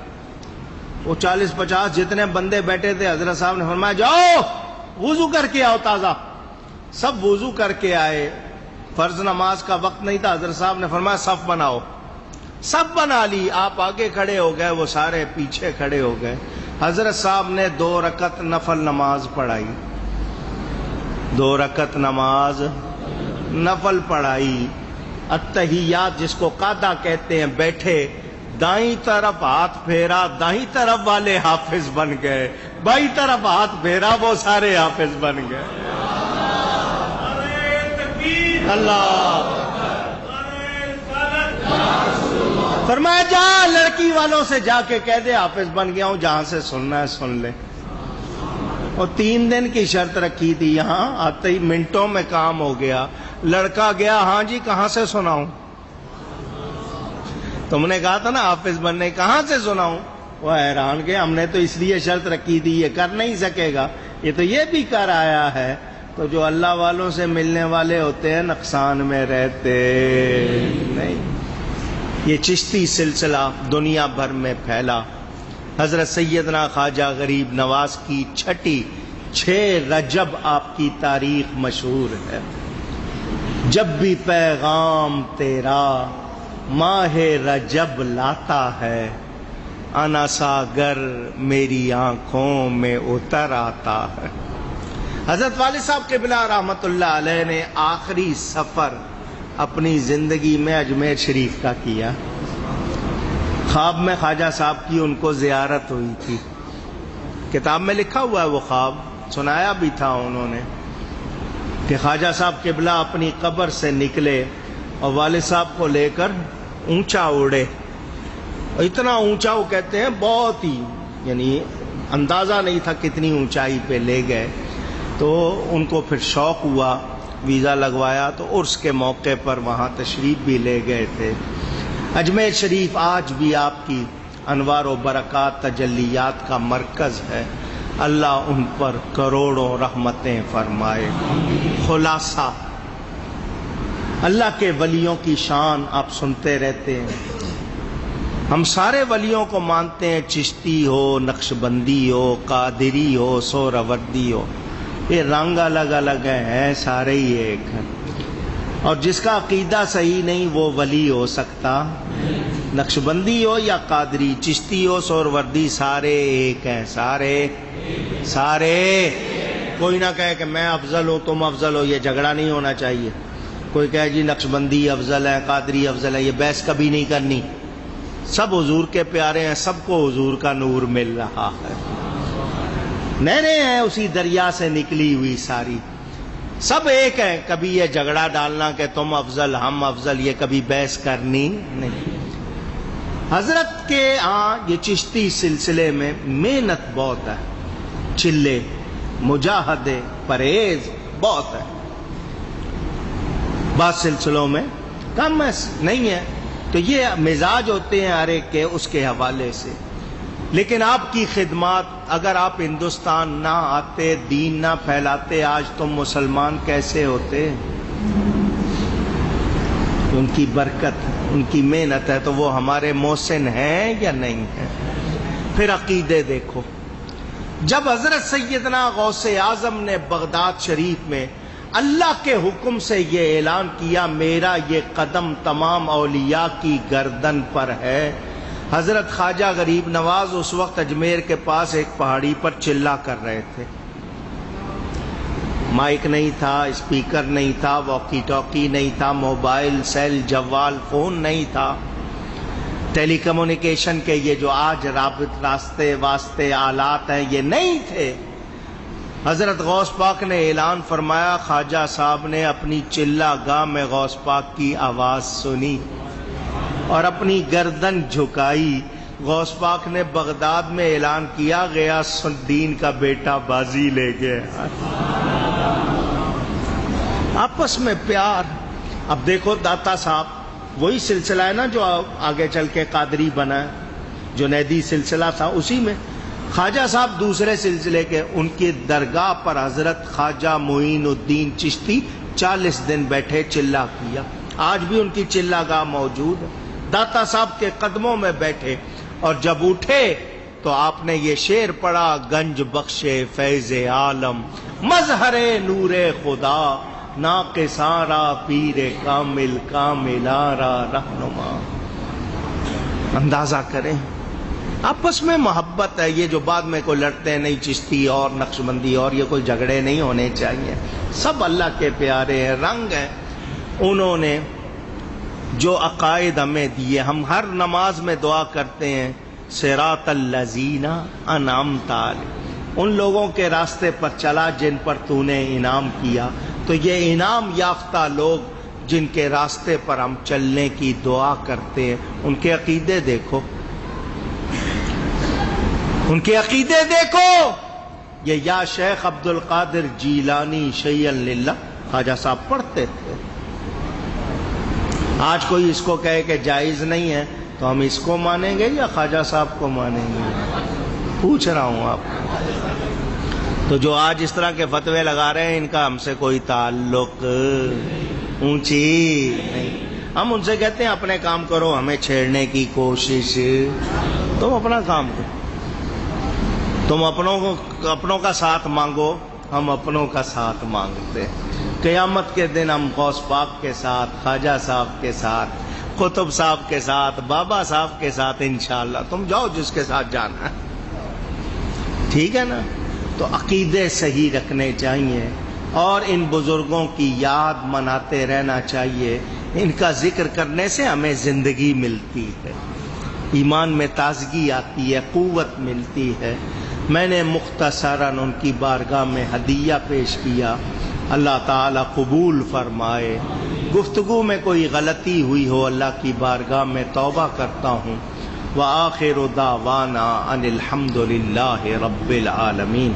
وہ 40-50 جتنے بندے بیٹھے تھے حضرت صاحب نے فرمایا جاؤ وضو کر کے آؤ تازہ۔ سب وضو کر کے آئے، فرض نماز کا وقت نہیں تھا، حضرت صاحب نے فرمایا صف بناؤ، سب بنا لی۔ آپ آگے کھڑے ہو گئے، وہ سارے پیچھے کھڑے ہو گئے۔ حضرت صاحب نے 2 رکعت نفل نماز پڑھائی، 2 رکعت نماز نفل پڑھائی۔ التحیات جس کو قاعدہ کہتے ہیں، بیٹھے دائیں طرف ہاتھ پھیرا، دائیں طرف والے حافظ بن گئے، بائیں طرف ہاتھ پھیرا وہ سارے حافظ بن گئے۔ اللہ فرمایا جا لڑکی والوں سے جا کے کہہ دے حافظ بن گیا ہوں، جہاں سے سننا ہے سن لے۔ اور 3 دن کی شرط رکھی تھی، یہاں آتے ہی منٹوں میں کام ہو گیا۔ لڑکا گیا، ہاں جی کہاں سے سناؤں؟ تم نے کہا تھا نا حافظ بننے، کہاں سے سناؤں؟ وہ حیران گئے، ہم نے تو اس لیے شرط رکھی تھی، یہ کر نہیں سکے گا، یہ تو یہ بھی کر آیا ہے۔ تو جو اللہ والوں سے ملنے والے ہوتے ہیں نقصان میں رہتے نہیں۔ یہ چشتی سلسلہ دنیا بھر میں پھیلا۔ حضرت سیدنا خواجہ غریب نواز کی 6 رجب آپ کی تاریخ مشہور ہے۔ جب بھی پیغام تیرا ماہ رجب لاتا ہے، انا ساگر میری آنکھوں میں اتر آتا ہے۔ حضرت والد صاحب قبلہ رحمت اللہ علیہ نے آخری سفر اپنی زندگی میں اجمیر شریف کا کیا۔ خواب میں خواجہ صاحب کی ان کو زیارت ہوئی تھی، کتاب میں لکھا ہوا ہے وہ خواب، سنایا بھی تھا انہوں نے کہ خواجہ صاحب قبلہ اپنی قبر سے نکلے اور والد صاحب کو لے کر اونچا اڑے۔ اتنا اونچا وہ کہتے ہیں بہت ہی، یعنی اندازہ نہیں تھا کتنی اونچائی پہ لے گئے۔ تو ان کو پھر شوق ہوا، ویزا لگوایا تو عرس کے موقع پر وہاں تشریف بھی لے گئے تھے۔ اجمیر شریف آج بھی آپ کی انوار و برکات تجلیات کا مرکز ہے، اللہ ان پر کروڑوں رحمتیں فرمائے۔ خلاصہ اللہ کے ولیوں کی شان آپ سنتے رہتے ہیں، ہم سارے ولیوں کو مانتے ہیں، چشتی ہو، نقشبندی ہو، قادری ہو، سہروردی ہو، یہ رنگ الگ الگ ہیں، سارے ہی ایک ہیں، اور جس کا عقیدہ صحیح نہیں وہ ولی ہو سکتا؟ نقشبندی ہو یا قادری، چشتی ہو، سہروردی، سارے ایک ہیں، سارے کوئی نہ کہے کہ میں افضل ہوں تم افضل ہو، یہ جھگڑا نہیں ہونا چاہیے۔ کوئی کہے جی نقشبندی افضل ہے، قادری افضل ہے، یہ بحث کبھی نہیں کرنی۔ سب حضور کے پیارے ہیں، سب کو حضور کا نور مل رہا ہے، نہریں ہیں اسی دریا سے نکلی ہوئی ساری، سب ایک ہیں۔ کبھی یہ جھگڑا ڈالنا کہ تم افضل ہم افضل، یہ کبھی بحث کرنی نہیں۔ حضرت کے یہ چشتی سلسلے میں محنت بہت ہے، چلے مجاہدے پرہیز بہت ہے، بعض سلسلوں میں کم نہیں ہے۔ تو یہ مزاج ہوتے ہیں ہر ایک کے اس کے حوالے سے۔ لیکن آپ کی خدمات، اگر آپ ہندوستان نہ آتے، دین نہ پھیلاتے، آج تم مسلمان کیسے ہوتے؟ ان کی برکت، ان کی محنت ہے، تو وہ ہمارے محسن ہیں یا نہیں ہیں؟ پھر عقیدے دیکھو، جب حضرت سیدنا غوث اعظم نے بغداد شریف میں اللہ کے حکم سے یہ اعلان کیا، میرا یہ قدم تمام اولیاء کی گردن پر ہے، حضرت خواجہ غریب نواز اس وقت اجمیر کے پاس ایک پہاڑی پر چلا کر رہے تھے. مائک نہیں تھا، اسپیکر نہیں تھا، واکی ٹاکی نہیں تھا، موبائل سیل جوال فون نہیں تھا، ٹیلی کمیونیکیشن کے یہ جو آج رابط راستے واسطے آلات ہیں یہ نہیں تھے. حضرت غوث پاک نے اعلان فرمایا، خواجہ صاحب نے اپنی چلا گاہ میں غوث پاک کی آواز سنی اور اپنی گردن جھکائی. غوث پاک نے بغداد میں اعلان کیا، غیاث الدین کا بیٹا بازی لے گیا. آپس میں پیار. اب دیکھو داتا صاحب وہی سلسلہ ہے نا جو آگے چل کے قادری بنا ہے، جنیدی سلسلہ تھا، اسی میں خواجہ صاحب دوسرے سلسلے کے. ان کی درگاہ پر حضرت خواجہ معین الدین چشتی 40 دن بیٹھے چلا کیا. آج بھی ان کی چلا گاہ موجود ہے. داتا صاحب کے قدموں میں بیٹھے اور جب اٹھے تو آپ نے یہ شعر پڑھا، گنج بخش فیض عالم مظہر نور خدا، ناقصارا پیر کامل کاملارا رہنما. اندازہ کریں آپس میں محبت ہے. یہ جو بعد میں کوئی لڑتے نہیں، چشتی اور نقشبندی اور یہ کوئی جھگڑے نہیں ہونے چاہیے. سب اللہ کے پیارے ہیں، رنگ ہیں. انہوں نے جو عقائد ہمیں دیے، ہم ہر نماز میں دعا کرتے ہیں صراط الذین انعمت علیہم، ان لوگوں کے راستے پر چلا جن پر تو نے انعام کیا. تو یہ انعام یافتہ لوگ جن کے راستے پر ہم چلنے کی دعا کرتے ہیں، ان کے عقیدے دیکھو، ان کے عقیدے دیکھو. یہ یا شیخ عبد القادر جیلانی شیئا للہ خواجہ صاحب پڑھتے تھے. آج کوئی اس کو کہے کہ جائز نہیں ہے تو ہم اس کو مانیں گے یا خواجہ صاحب کو مانیں گے؟ پوچھ رہا ہوں آپ کو. تو جو آج اس طرح کے فتوے لگا رہے ہیں ان کا ہم سے کوئی تعلق اونچی نہیں. ہم ان سے کہتے ہیں اپنے کام کرو، ہمیں چھیڑنے کی کوشش. تم اپنا کام کرو، تم اپنوں کا ساتھ مانگو، ہم اپنوں کا ساتھ مانگتے. قیامت کے دن ہم غوث پاک کے ساتھ، خواجہ صاحب کے ساتھ، قطب صاحب کے ساتھ، بابا صاحب کے ساتھ انشاءاللہ. تم جاؤ جس کے ساتھ جانا ہے، ٹھیک ہے نا. تو عقیدے صحیح رکھنے چاہیے اور ان بزرگوں کی یاد مناتے رہنا چاہیے. ان کا ذکر کرنے سے ہمیں زندگی ملتی ہے، ایمان میں تازگی آتی ہے، قوت ملتی ہے. میں نے مختصراً ان کی بارگاہ میں ہدیہ پیش کیا. اللہ تعالی قبول فرمائے. گفتگو میں کوئی غلطی ہوئی ہو اللہ کی بارگاہ میں توبہ کرتا ہوں. وآخر دعوانا ان الحمد للہ رب العالمین.